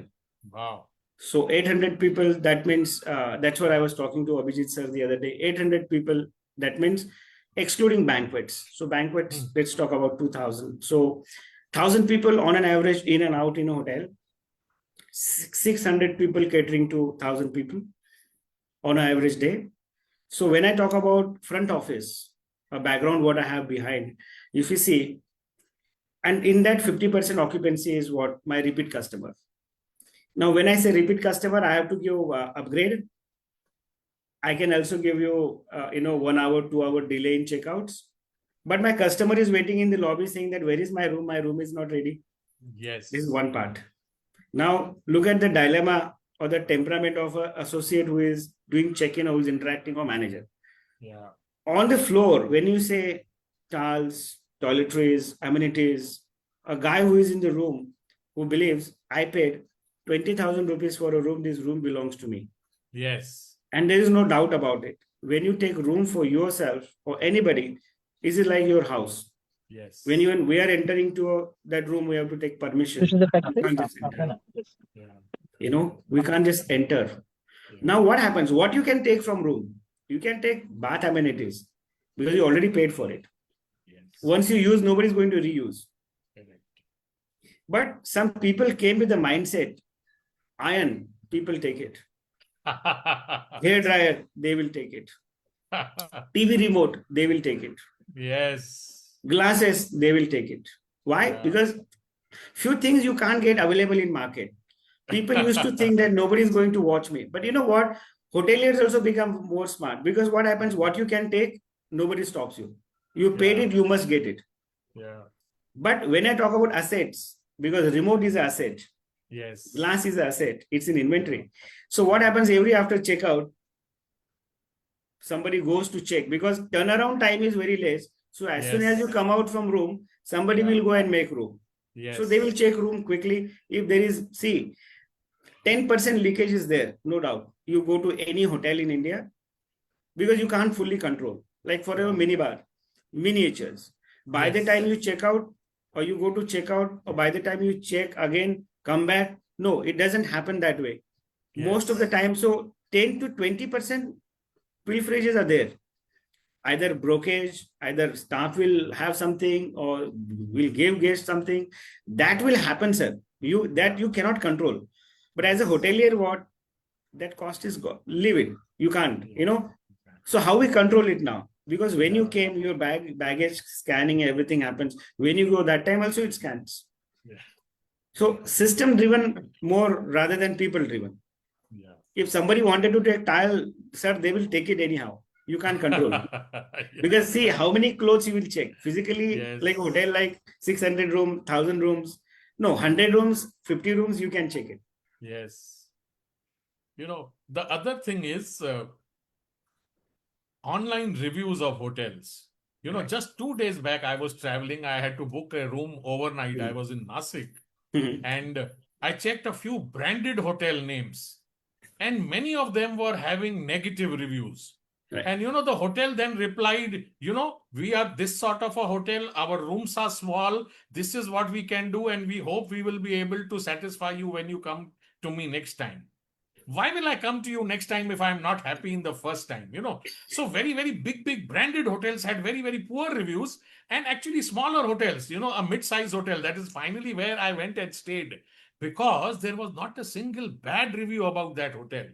Wow. So 800 people, that means, that's what I was talking to Abhijit sir the other day, 800 people, that means excluding banquets. So banquets, let's talk about 2,000. So 1,000 people on an average in and out in a hotel, 600 people catering to 1,000 people on an average day. So when I talk about front office, a background, what I have behind, if you see, and in that 50% occupancy is what my repeat customer. Now, when I say repeat customer, I have to give upgrade. I can also give you, 1 hour, 2 hour delay in checkouts. But my customer is waiting in the lobby saying that, where is my room? My room is not ready. Yes. This is one part. Now, look at the dilemma or the temperament of an associate who is doing check-in or who is interacting or manager. Yeah. On the floor, when you say towels, toiletries, amenities, a guy who is in the room who believes I paid 20,000 rupees for a room, this room belongs to me. Yes. And there is no doubt about it. When you take room for yourself or anybody, is it like your house? Yes. When we are entering to that room, we have to take permission. We can't just enter. Yeah. We can't just enter. Yeah. Now, what happens? What you can take from room? You can take bath amenities because you already paid for it. Yes. Once you use, nobody's going to reuse. Correct. But some people came with the mindset, iron, people take it. Hair dryer, they will take it. TV remote, they will take it. Yes. Glasses, they will take it. Why? Yeah. Because few things you can't get available in market. People used to think that nobody is going to watch me. But you know what? Hoteliers also become more smart because what happens, what you can take, nobody stops you. You paid Yeah. it, you must get it. Yeah. But when I talk about assets, because remote is an asset, Yes. glass is an asset, it's in inventory. So what happens every after checkout, somebody goes to check because turnaround time is very less. So as soon as you Yes. come out from room, somebody Yeah. will go and make room. Yes. So they will check room quickly. If there is, see, 10% leakage is there, no doubt. You go to any hotel in India because you can't fully control. Like for a minibar, miniatures. By the Yes. time you check out or you go to check out or by the time you check again, come back. No, it doesn't happen that way. Most of the Yes. time. So 10 to 20% pilferages are there. Either brokerage, either staff will have something or will give guests something. That will happen, sir. You cannot control. But as a hotelier, what that cost is gone. Leave it. You can't, So how we control it now? Because when you came, your baggage scanning, everything happens. When you go that time also it scans. Yeah. So system driven more rather than people driven. Yeah. If somebody wanted to take tile, sir, they will take it anyhow. You can't control. Because see how many clothes you will check physically. Yes. Like a hotel, like 600 room, 1,000 rooms. No, 100 rooms, 50 rooms, you can check it. Yes. The other thing is online reviews of hotels. Right. Just 2 days back, I was traveling. I had to book a room overnight. I was in Nasik. And I checked a few branded hotel names. And many of them were having negative reviews. Right. And the hotel then replied, we are this sort of a hotel. Our rooms are small. This is what we can do. And we hope we will be able to satisfy you when you come to me next time. Why will I come to you next time if I'm not happy in the first time? So very, very big branded hotels had very, very poor reviews. And actually smaller hotels, a mid-sized hotel, that is finally where I went and stayed. because there was not a single bad review about that hotel.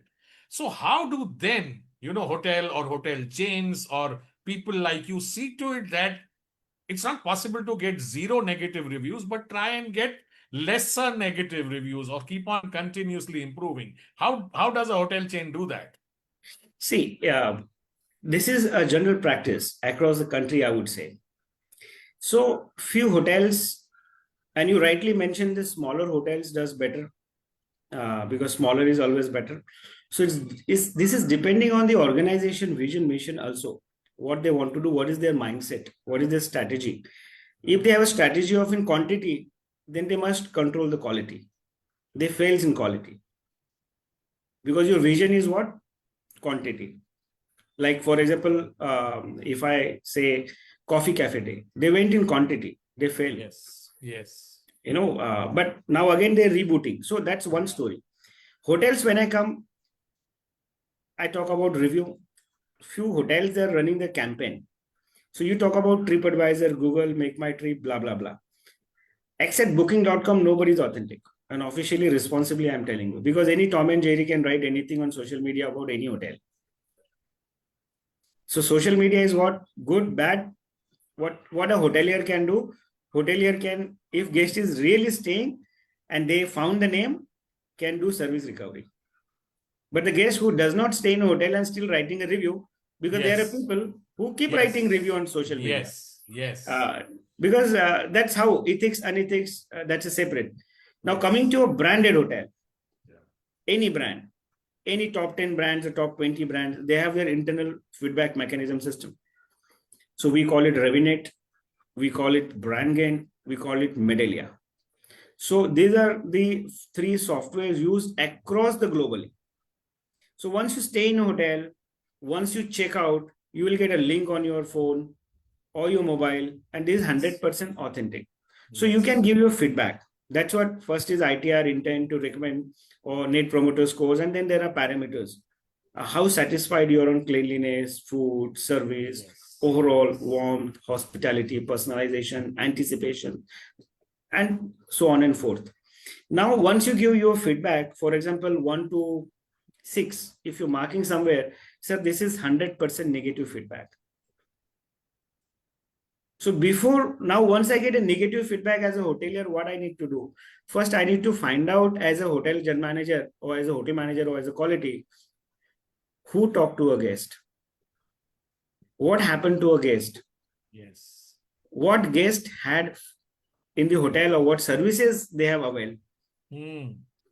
So how do then, hotel or hotel chains or people like you see to it that it's not possible to get zero negative reviews, but try and get lesser negative reviews or keep on continuously improving? How does a hotel chain do that? See, this is a general practice across the country, I would say. So few hotels, and you rightly mentioned the smaller hotels does better, because smaller is always better. So this is depending on the organization vision mission also, what they want to do, what is their mindset, what is their strategy. If they have a strategy of in quantity, then they must control the quality. They fails in quality because your vision is what? Quantity. Like for example, if I say coffee cafe day, they went in quantity, they failed. Yes. But now again they're rebooting. So that's one story. Hotels, when I come, I talk about review. Few hotels, they're running the campaign. So you talk about TripAdvisor, Google, Make My Trip, blah, blah, blah. Except Booking.com, nobody's authentic. And officially, responsibly, I'm telling you. Because any Tom and Jerry can write anything on social media about any hotel. So social media is what? Good, bad. What a hotelier can do. Hotelier can, if guest is really staying and they found the name, can do service recovery. But the guest who does not stay in a hotel and still writing a review, because there are people who keep writing review on social media. Yes. Because that's how ethics, unethics, that's a separate. Now coming to a branded hotel, any brand, any top 10 brands or top 20 brands, they have their internal feedback mechanism system. So we call it Revinate, we call it BrandGain, we call it Medallia. So these are the three softwares used across the globally. So once you stay in a hotel, once you check out, you will get a link on your phone or your mobile, and this is 100% authentic. So you can give your feedback. That's what first is ITR, intent to recommend, or net promoter scores, and then there are parameters. How satisfied you are on cleanliness, food, service, overall warmth, hospitality, personalization, anticipation, and so on and forth. Now, once you give your feedback, for example, 1 to 6, if you're marking somewhere, sir, this is 100% negative feedback. So now once I get a negative feedback as a hotelier, what I need to do? First, I need to find out as a hotel general manager or as a hotel manager or as a quality, who talked to a guest? What happened to a guest? Yes. What guest had in the hotel or what services they have availed?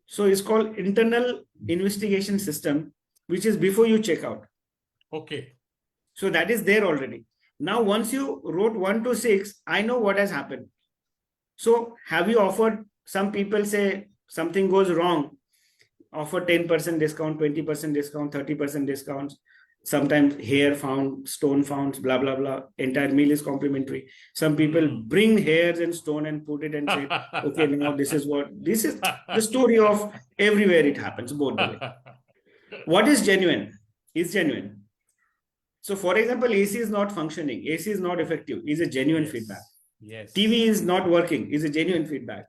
So it's called internal investigation system, which is before you check out. Okay. So that is there already. Now, once you wrote 1 to 6, I know what has happened. So have you offered, some people say something goes wrong, offer 10% discount, 20% discount, 30% discounts. Sometimes hair found, stone found, blah, blah, blah. Entire meal is complimentary. Some people bring hairs and stone and put it and say, okay, now this is the story of everywhere it happens, both the way. What is genuine? Is genuine. So for example, AC is not functioning, AC is not effective, is a genuine feedback. TV is not working, is a genuine feedback.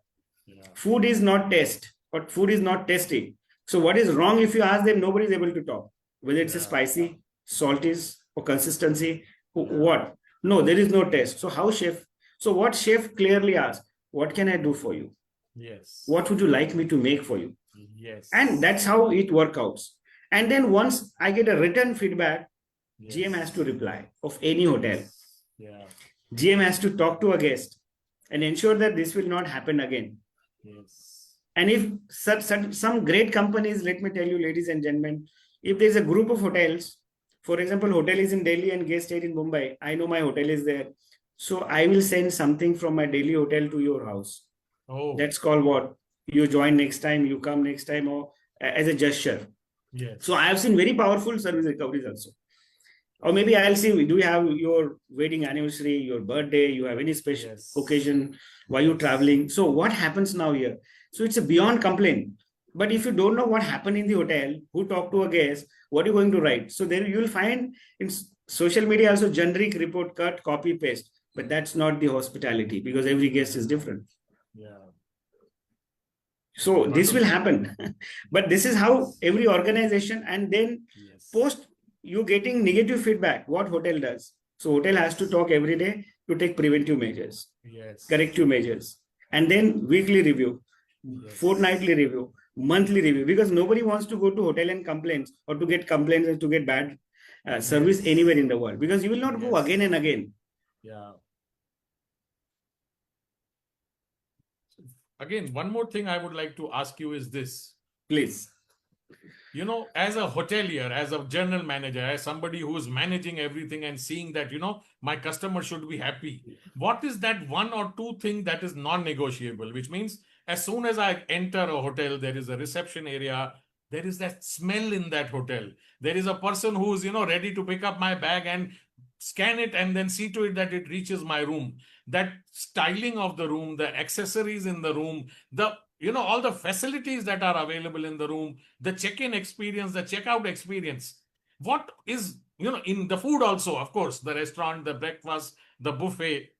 Food is not test, or food is not tasty. So what is wrong? If you ask them, nobody is able to talk. Whether it's a spicy, salt is, or consistency, what? No, there is no test. So how chef? So what chef clearly asks, what can I do for you? What would you like me to make for you? And that's how it works out. And then once I get a written feedback, GM has to reply of any hotel. GM has to talk to a guest and ensure that this will not happen again. And if some great companies, let me tell you, ladies and gentlemen, if there's a group of hotels, for example, hotel is in Delhi and guest stayed in Mumbai, I know my hotel is there. So I will send something from my Delhi hotel to your house. That's called what? You join next time, you come next time, or as a gesture. So I have seen very powerful service recoveries also. Or maybe I'll see, do you have your wedding anniversary, your birthday, you have any special occasion, why you traveling? So what happens now here? So it's a beyond complaint. But if you don't know what happened in the hotel, who talked to a guest, what are you going to write? So then you will find in social media also generic report, cut, copy, paste. But that's not the hospitality because every guest is different. So this will Wonderful. happen. But this is how every organization, and then Yes. post you getting negative feedback, what hotel does. So hotel has to talk every day to take preventive measures, Yes. corrective measures, and then weekly review, Yes. fortnightly review, monthly review, because nobody wants to go to hotel and complaints or to get complaints and to get bad service Yes. anywhere in the world, because you will not go Yes. again and again. Yeah. Again, one more thing I would like to ask you is this. Please. You know, as a hotelier, as a general manager, as somebody who's managing everything and seeing that, you know, my customer should be happy, what is that one or two thing that is non-negotiable? Which means as soon as I enter a hotel, there is a reception area, there is that smell in that hotel. There is a person who's, you know, ready to pick up my bag and scan it and then see to it that it reaches my room. That styling of the room, the accessories in the room, the, you know, all the facilities that are available in the room, the check-in experience, the checkout experience. What is, you know, in the food also, of course, the restaurant, the breakfast, the buffet.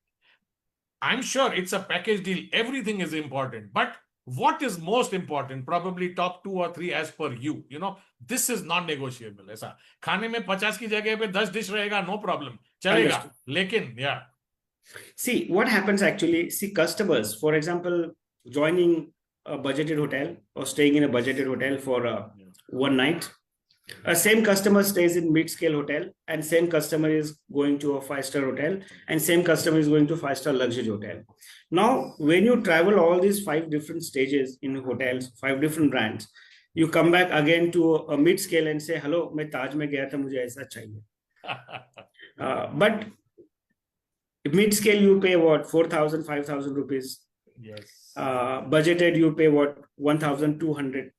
I'm sure it's a package deal. Everything is important. But what is most important? Probably top 2 or 3 as per you. You know, this is non-negotiable. ऐसा खाने में 50 की जगह पे 10 dish रहेगा, no problem. चलेगा. Understood. लेकिन, yeah. See, what happens actually, see customers, for example, joining a budgeted hotel or staying in a budgeted hotel for one night. Same customer stays in mid-scale hotel, and same customer is going to a 5-star hotel, and same customer is going to 5-star luxury hotel. Now, when you travel all these 5 different stages in hotels, 5 different brands, you come back again to a mid-scale and say, hello, मैं ताज में गया था, मुझे ऐसा चाहिए. But mid-scale you pay what, 4,000, 5,000 rupees. Yes. Budgeted you pay what, 1,200.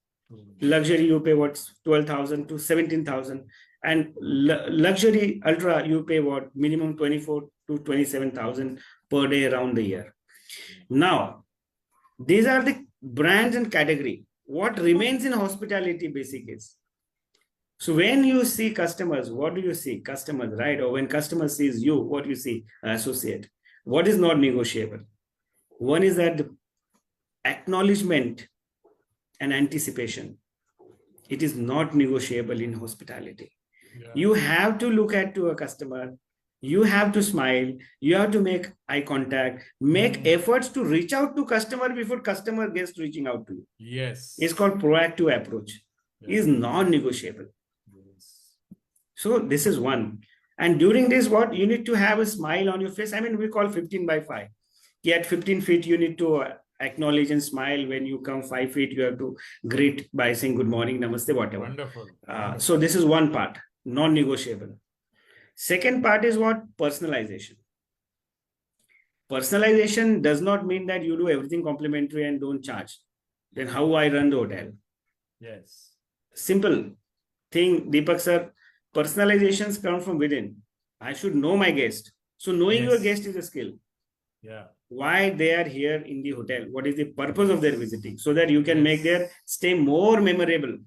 Luxury you pay what, 12,000 to 17,000, and luxury ultra you pay what, minimum 24 to 27,000 per day around the year. Now, these are the brands and category. What remains in hospitality basic is, so when you see customers, what do you see? Customers, right? Or when customer sees you, what do you see? Associate. What is not negotiable? One is that the acknowledgement and anticipation. It is not negotiable in hospitality. Yeah. You have to look at to a customer, you have to smile, you have to make eye contact, make efforts to reach out to customer before customer gets reaching out to you. Yes. It's called proactive approach. Yeah. Is non-negotiable. Yes. So this is one. And during this, what you need to have a smile on your face. I mean, we call 15 by 5. At 15 feet, you need to acknowledge and smile. When you come 5 feet, you have to greet by saying good morning, namaste, whatever. Wonderful. So this is one part, non-negotiable. Second part is what? Personalization. Personalization does not mean that you do everything complimentary and don't charge. Then how I run the hotel? Yes. Simple thing, Deepak sir, personalizations come from within. I should know my guest. So knowing your Yes. guest is a skill. Yeah. Why they are here in the hotel, what is the purpose of their visiting, so that you can make their stay more memorable.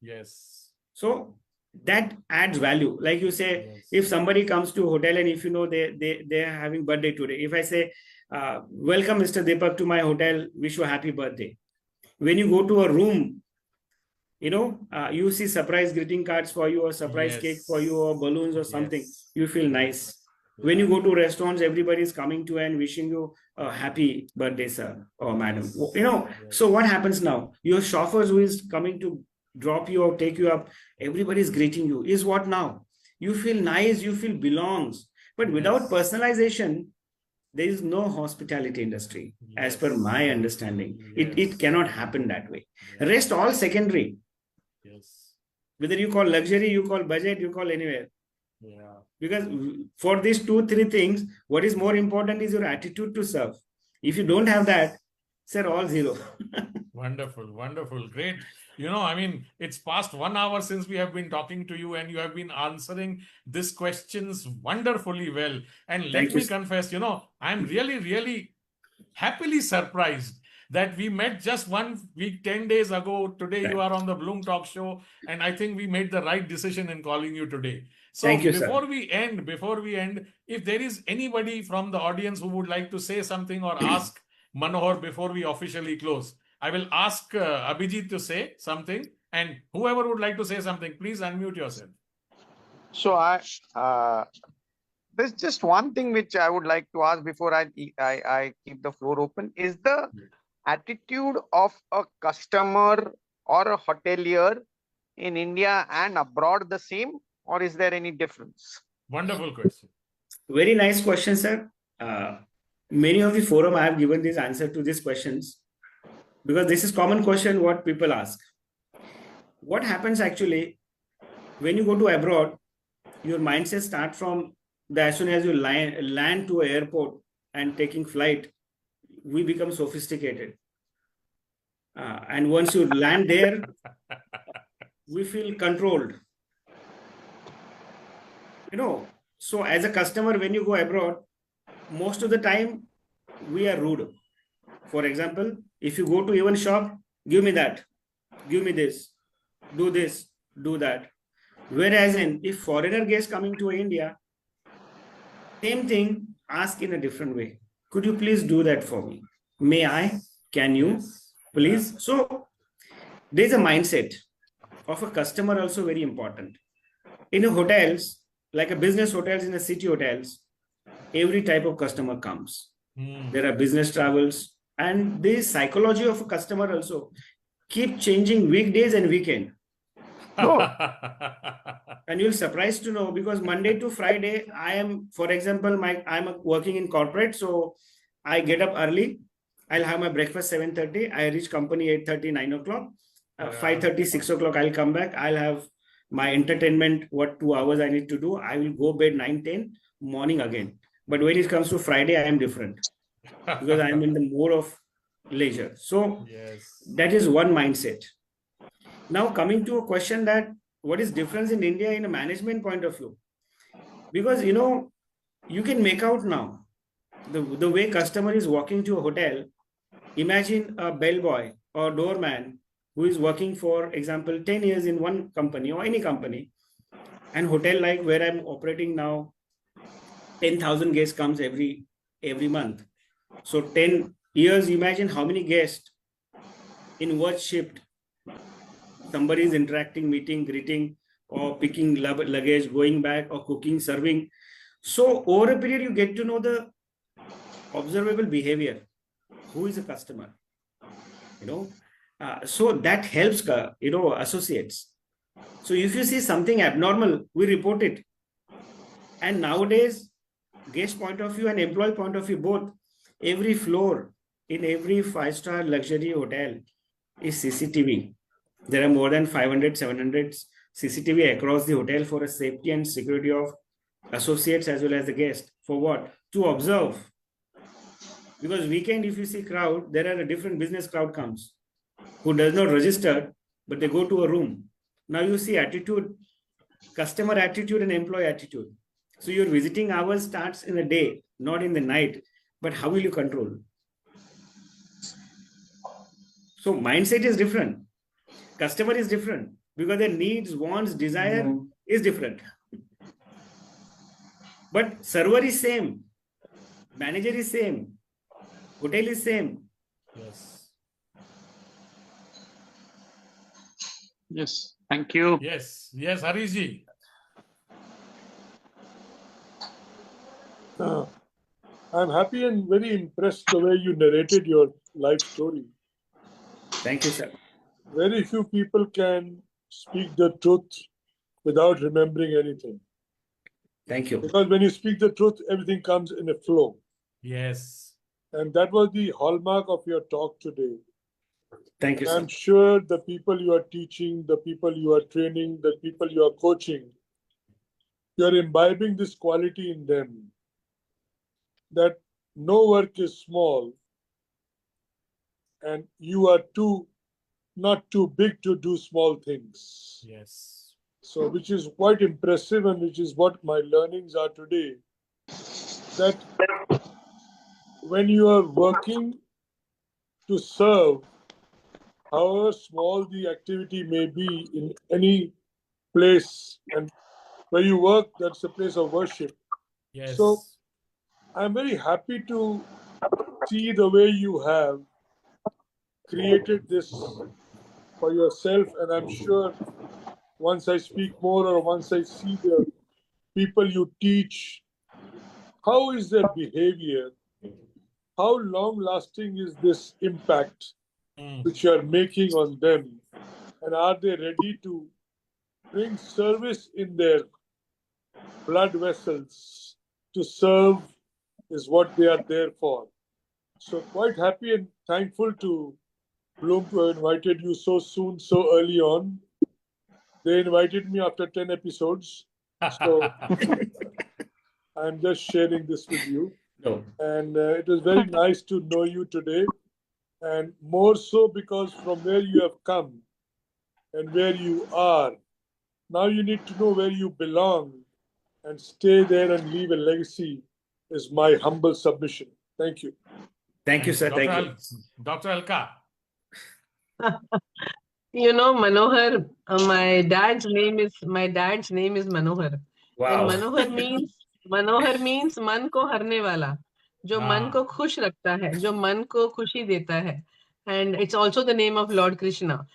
Yes. So that adds value. Like you say, Yes. if somebody comes to a hotel and if you know they are having birthday today, if I say, welcome Mr. Deepak to my hotel, wish you a happy birthday. When you go to a room, you know, you see surprise greeting cards for you, or surprise Yes. cake for you, or balloons or something. Yes. You feel nice. When you go to restaurants, everybody is coming to and wishing you a happy birthday, sir or madam. Yes. You know, Yes. so what happens now? Your chauffeurs who is coming to drop you or take you up, everybody is greeting you. Is what now? You feel nice, you feel belongs. But without Yes. personalization, there is no hospitality industry, as per Yes. my understanding. Yes. It cannot happen that way. Yes. Rest all secondary. Yes. Whether you call luxury, you call budget, you call anywhere. Yeah. Because for these 2-3 things, what is more important is your attitude to serve. If you don't have that, sir, all zero. Wonderful, wonderful, great. You know, I mean, it's past 1 hour since we have been talking to you, and you have been answering these questions wonderfully well. And let Thank me you. confess, you know, I'm really, really happily surprised that we met just 1 week, 10 days ago. Today you are on the Bloom Talk Show, and I think we made the right decision in calling you today. So Thank you, sir. before we end, if there is anybody from the audience who would like to say something or ask Manohar before we officially close, I will ask Abhijit to say something, and whoever would like to say something, please unmute yourself. So there's just one thing which I would like to ask before I keep the floor open. Is the attitude of a customer or a hotelier in India and abroad the same, or is there any difference? Wonderful question. Very nice question, sir. Many of the forum I have given this answer to these questions because this is common question what people ask. What happens actually when you go to abroad, your mindset start from as soon as you land to an airport and taking flight, we become sophisticated. And once you land there, we feel controlled. So as a customer, when you go abroad, most of the time we are rude. For example, if you go to even shop, give me that, give me this, do that. Whereas if foreigner guests coming to India, same thing, ask in a different way. Could you please do that for me? May I? Can you? Yes. Please. So there's a mindset of a customer also very important. In a hotels, like a business hotels, in a city hotels, every type of customer comes. There are business travels, and the psychology of a customer also keep changing weekdays and weekend. And you'll surprised to know because Monday to Friday, I am, for example, I'm working in corporate, so I get up early. I'll have my breakfast 7:30. I reach company 8:30, 9 o'clock. 5:30, 6 o'clock, I'll come back. I'll have my entertainment, 2 hours I need to do. I will go bed 9, 10, morning again. But when it comes to Friday, I am different because I am in the mode of leisure. So that is one mindset. Now coming to a question that what is difference in India in a management point of view? Because you can make out now the way customer is walking to a hotel. Imagine a bellboy or doorman who is working, for example, 10 years in one company or any company, and hotel like where I'm operating now, 10,000 guests comes every month. So 10 years, imagine how many guests in what shift. Somebody is interacting, meeting, greeting, or picking luggage, going back, or cooking, serving. So over a period, you get to know the observable behavior. Who is a customer? So that helps, associates. So if you see something abnormal, we report it. And nowadays, guest point of view and employee point of view, both, every floor in every 5-star luxury hotel is CCTV. There are more than 500, 700 CCTV across the hotel for a safety and security of associates as well as the guest. For what? To observe. Because weekend, if you see crowd, there are a different business crowd comes who does not register, but they go to a room. Now you see attitude, customer attitude and employee attitude. So your visiting hours starts in the day, not in the night. But how will you control? So mindset is different. Customer is different because their needs, wants, desire is different. But server is same, manager is same, hotel is same. Yes. Thank you. Yes, Harishji. I'm happy and very impressed the way you narrated your life story. Thank you, sir. Very few people can speak the truth without remembering anything. Thank you. Because when you speak the truth, everything comes in a flow. Yes. And that was the hallmark of your talk today. Thank you, sir. I'm sure the people you are teaching, the people you are training, the people you are coaching, you're imbibing this quality in them. That no work is small and you are not too big to do small things. Yes. So, which is quite impressive and which is what my learnings are today. That when you are working to serve, however small the activity may be in any place, and where you work, that's a place of worship. Yes. So I'm very happy to see the way you have created this for yourself, and I'm sure once I speak more or once I see the people you teach, how is their behavior? How long lasting is this impact which you are making on them? And are they ready to bring service in their blood vessels to serve is what they are there for. So quite happy and thankful to Bloom to have invited you so soon, so early on. They invited me after 10 episodes. So I'm just sharing this with you. No. And it was very nice to know you today. And more so because from where you have come and where you are, now you need to know where you belong and stay there and leave a legacy is my humble submission. Thank you. Thank you, sir. Thank you. Dr. Alka. You know, Manohar, my dad's name is Manohar. Wow. And Manohar means मन को हरने वाला, जो मन को खुश रखता है, जो मन को खुशी देता है. And it's also the name of Lord Krishna.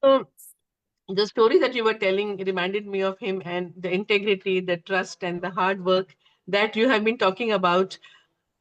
So the story that you were telling reminded me of him, and the integrity, the trust, and the hard work that you have been talking about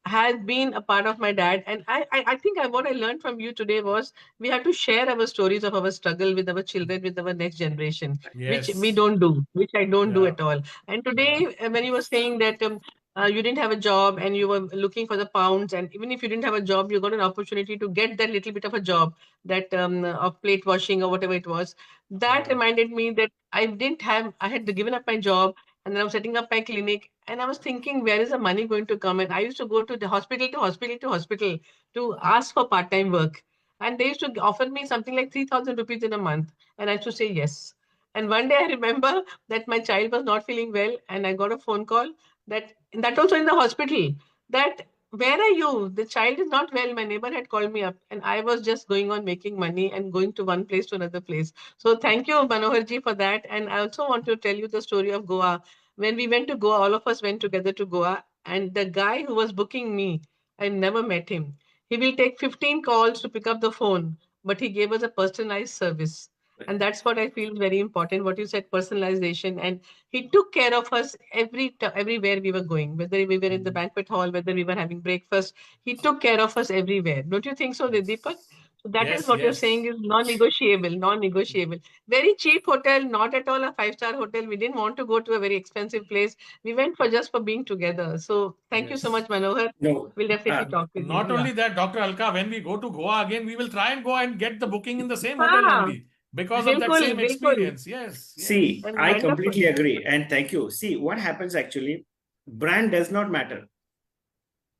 has been a part of my dad. And I think what I learned from you today was we have to share our stories of our struggle with our children, with our next generation, Yes. which we don't do, which I don't do Yeah. at all. And today, when you were saying that you didn't have a job and you were looking for the pounds, and even if you didn't have a job, you got an opportunity to get that little bit of a job, that of plate washing or whatever it was. That reminded me that I had given up my job, and then I was setting up my clinic, and I was thinking, where is the money going to come? And I used to go to the hospital to ask for part-time work. And they used to offer me something like 3,000 rupees in a month. And I used to say yes. And one day I remember that my child was not feeling well, and I got a phone call that also in the hospital, that where are you? The child is not well. My neighbor had called me up, and I was just going on making money and going to one place to another place. So thank you, Manoharji, for that. And I also want to tell you the story of Goa. When we went to Goa, all of us went together to Goa, and the guy who was booking me, I never met him. He will take 15 calls to pick up the phone, but he gave us a personalized service. And that's what I feel very important, what you said, personalization. And he took care of us everywhere we were going, whether we were in the banquet hall, whether we were having breakfast. He took care of us everywhere. Don't you think so, Deepak? So that is Yes, what you're yes. saying is non-negotiable. Very cheap hotel, not at all a 5-star hotel. We didn't want to go to a very expensive place. We went for just for being together. So thank you so much, Manohar. No. We'll definitely talk with Not you. only that, Dr. Alka, when we go to Goa again, we will try and go and get the booking in the same hotel Ah, only because of that bilkul, same bilkul. experience. Yes. See, And I wonderful. completely agree. And thank you. See, what happens actually, brand does not matter.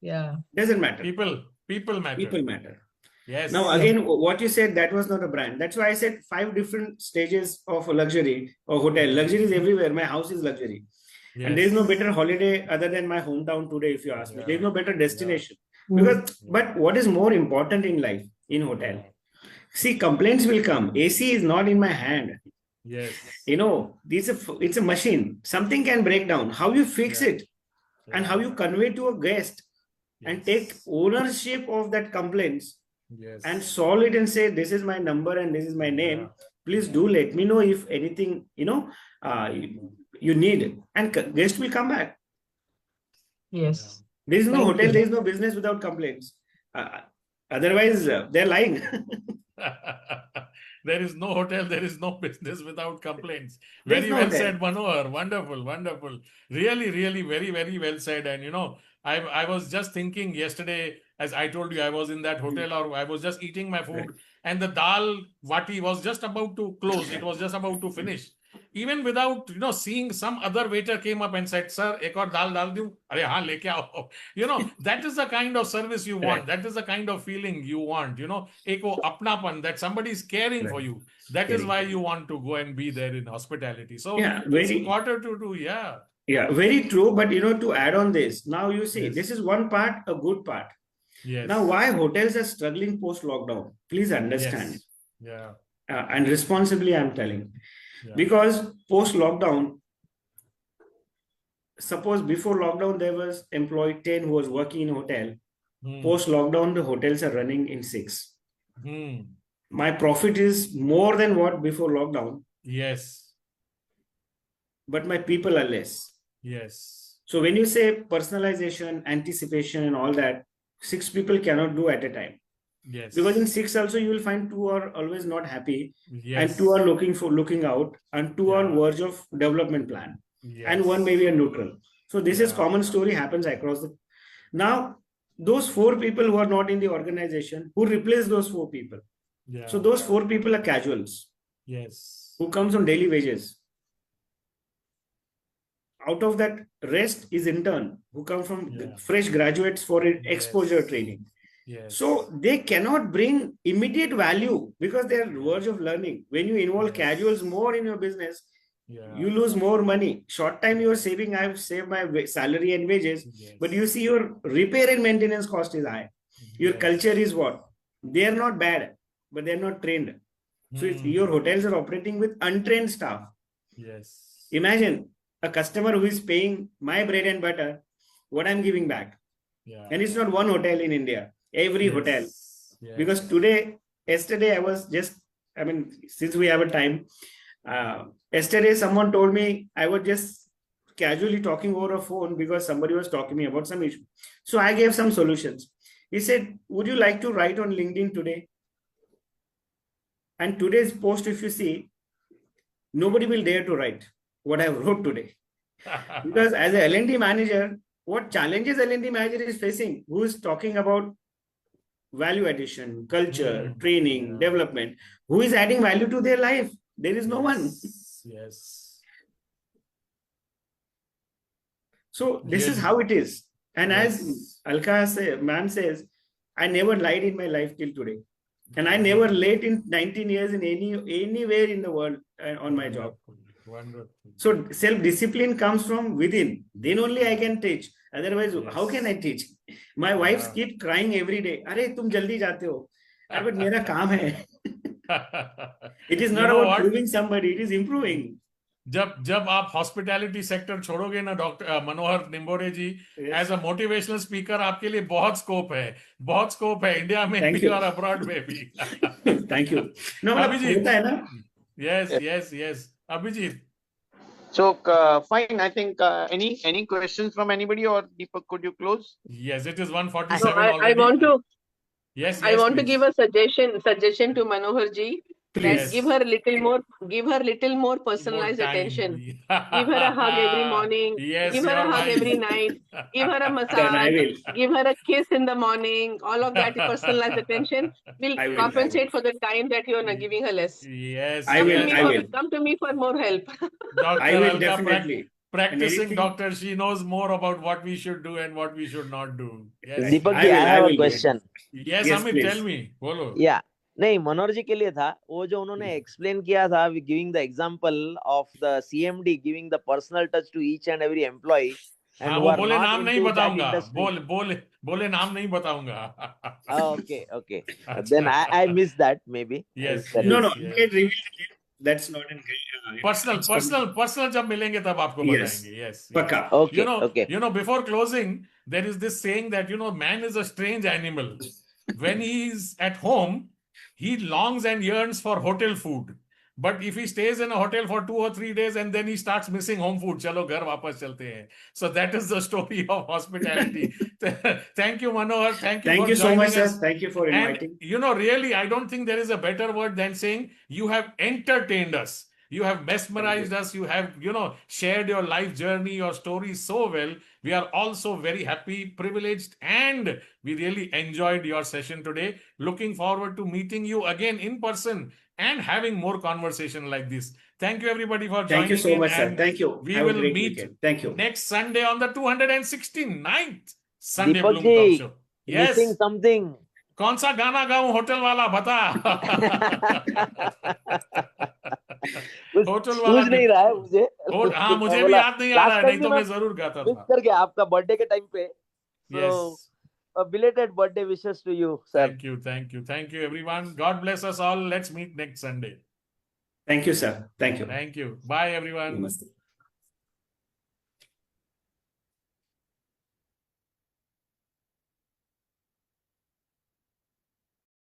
Yeah. Doesn't matter. People matter. People matter. Yes. Now, again, what you said, that was not a brand. That's why I said 5 different stages of luxury or hotel. Luxury is everywhere. My house is luxury. Yes. And there is no better holiday other than my hometown today, if you ask me. Yeah. There is no better destination. Mm. Because, but what is more important in life, in hotel? See, complaints will come. AC is not in my hand. Yes. You know, it's a machine. Something can break down. How you fix Yeah. it and how you convey to a guest and take ownership of that complaints Yes. and solve it and say, this is my number and this is my name. Yeah. Please do let me know if anything, you need. And guest will come back. Yes. There is no Thank hotel, you. there is no business without complaints. Otherwise, they're lying. There is no hotel, there is no business without complaints. There's Very no well hotel. said, Manohar. Wonderful, wonderful. Really, really, very, very well said. And I was just thinking yesterday, as I told you, I was in that hotel or I was just eating my food, and the dal vati was just about to close. It was just about to finish. Even without seeing, some other waiter came up and said, "Sir, ek aur dal dal do." Arey haan, leke aao. That is the kind of service you want. That is the kind of feeling you want. Ek wo apnapan, that somebody is caring for you. That is why you want to go and be there in hospitality. So Yeah, it's quarter to 2. Yeah. Yeah, very true. But to add on this, now you see, Yes. this is one part, a good part. Yes. Now, why hotels are struggling post-lockdown? Please understand. Yes. Yeah. And responsibly, I'm telling. Yeah. Because post-lockdown, suppose before lockdown, there was employee 10 who was working in a hotel. Post lockdown, the hotels are running in 6. Hmm. My profit is more than what before lockdown, Yes. but my people are less. Yes. So when you say personalization, anticipation, and all that, 6 people cannot do at a time. Yes. Because in 6 also you will find 2 are always not happy, Yes. and 2 are looking out, and 2 are Yeah. verge of development plan, Yes. and 1 maybe a neutral. So this is Yeah. common story happens across the. Now those 4 people who are not in the organization, who replace those 4 people. Yeah. So those 4 people are casuals Yes. who comes on daily wages. Out of that, rest is intern who come from Yeah. fresh graduates for exposure Yes. training. Yes. So they cannot bring immediate value because they are verge of learning. When you involve Yes. casuals more in your business, Yeah. you lose more money. Short time you are saving, I have saved my salary and wages, Yes. but you see your repair and maintenance cost is high. Your Yes. culture is what? They are not bad, but they are not trained. So if your hotels are operating with untrained staff, Yes. imagine a customer who is paying my bread and butter, what I'm giving back. Yeah. And it's not one hotel in India, every hotel. Yes. Because yesterday I was just, since we have a time, yesterday someone told me, I was just casually talking over a phone because somebody was talking to me about some issue. So I gave some solutions. He said, would you like to write on LinkedIn today? And today's post, if you see, nobody will dare to write what I wrote today. Because as a L&D manager, what challenges L&D manager is facing, who is talking about value addition, culture, training, Yeah. development, who is adding value to their life? There is no one. Yes. So this is Really. how it is. And as Yes. Alka ma'am says, I never lied in my life till today. And I never late in 19 years in anywhere in the world on my job. Wonderful. So self-discipline comes from within. Then only I can teach. Otherwise, how can I teach? My wife keep crying every day. Arey, tum jaldi jate ho. But mera kaam hai. It is not about proving somebody. It is improving. जब आप hospitality sector छोड़ोगे ना doctor Manohar Nimbore ji, as a motivational speaker आपके लिए बहुत scope है India में भी और अब्रॉड में भी. Thank you. नो अभिजीत होता है ना. yes Abhijit. So fine, I think any questions from anybody, or Deepak, could you close? Yes, it is 1:47 No, already. I want to please. give a suggestion to Manohar ji. Please. Give her little more personalized attention. Give her a hug every morning. Yes, give her a you're hug right. every night. Give her a Then I massage. will. Give her a kiss in the morning. All of that personalized attention will I will. compensate for the time that you are not giving her less. Yes, I will. Come to me for more help. Dr. I will Alka definitely. practicing anything- doctor, she knows more about what we should do and what we should not do. Yes. Deepak I ji, will- I I have a will do it. question. Yes, Yes, Amit, please. tell me. बोलो. या नहीं, मनोहर जी के लिए था वो जो उन्होंने explain किया था, giving the example of the CMD giving the personal touch to each and every employee हाँ, एंड वो बोले नाम नहीं बताऊंगा. बोले नाम नहीं बताऊंगा. Okay. Then I missed that maybe. Yes, No, yes. you can reveal again. That's not in Personal जब मिलेंगे तब आपको Yes. बताएंगे. Yes. Paka. Okay, okay. Before closing, there is this saying that, man is a strange animal. When he is at home, he longs and yearns for hotel food. But if he stays in a hotel for 2 or 3 days and then he starts missing home food, chalo ghar wapas chalte hain. So that is the story of hospitality. Thank you, Manohar. Thank you for so joining much, sir. us. Thank you for inviting. And really, I don't think there is a better word than saying you have entertained us. You have mesmerized us. You have, shared your life journey, your story so well. We are also very happy, privileged, and we really enjoyed your session today. Looking forward to meeting you again in person and having more conversation like this. Thank you, everybody, for joining Thank you so in, much, sir. and Thank you. We Have a will great meet weekend. Thank you. next Sunday on the 269th Sunday Deepak Bloom Talk ji, Show. missing Yes. something. कौन सा गाना गाऊं hotel वाला बता. Hotel वाला सूझ नहीं रहा है मुझे. हाँ, मुझे भी याद नहीं आ रहा है, नहीं तो मैं जरूर गाता मिस था. कर गया आपका बर्थडे के टाइम पे. Yes. A belated birthday wishes to you, sir. Thank you, everyone. God bless us all. Let's meet next Sunday. Thank you, sir. Thank you. Thank you. Bye, everyone. Namaste.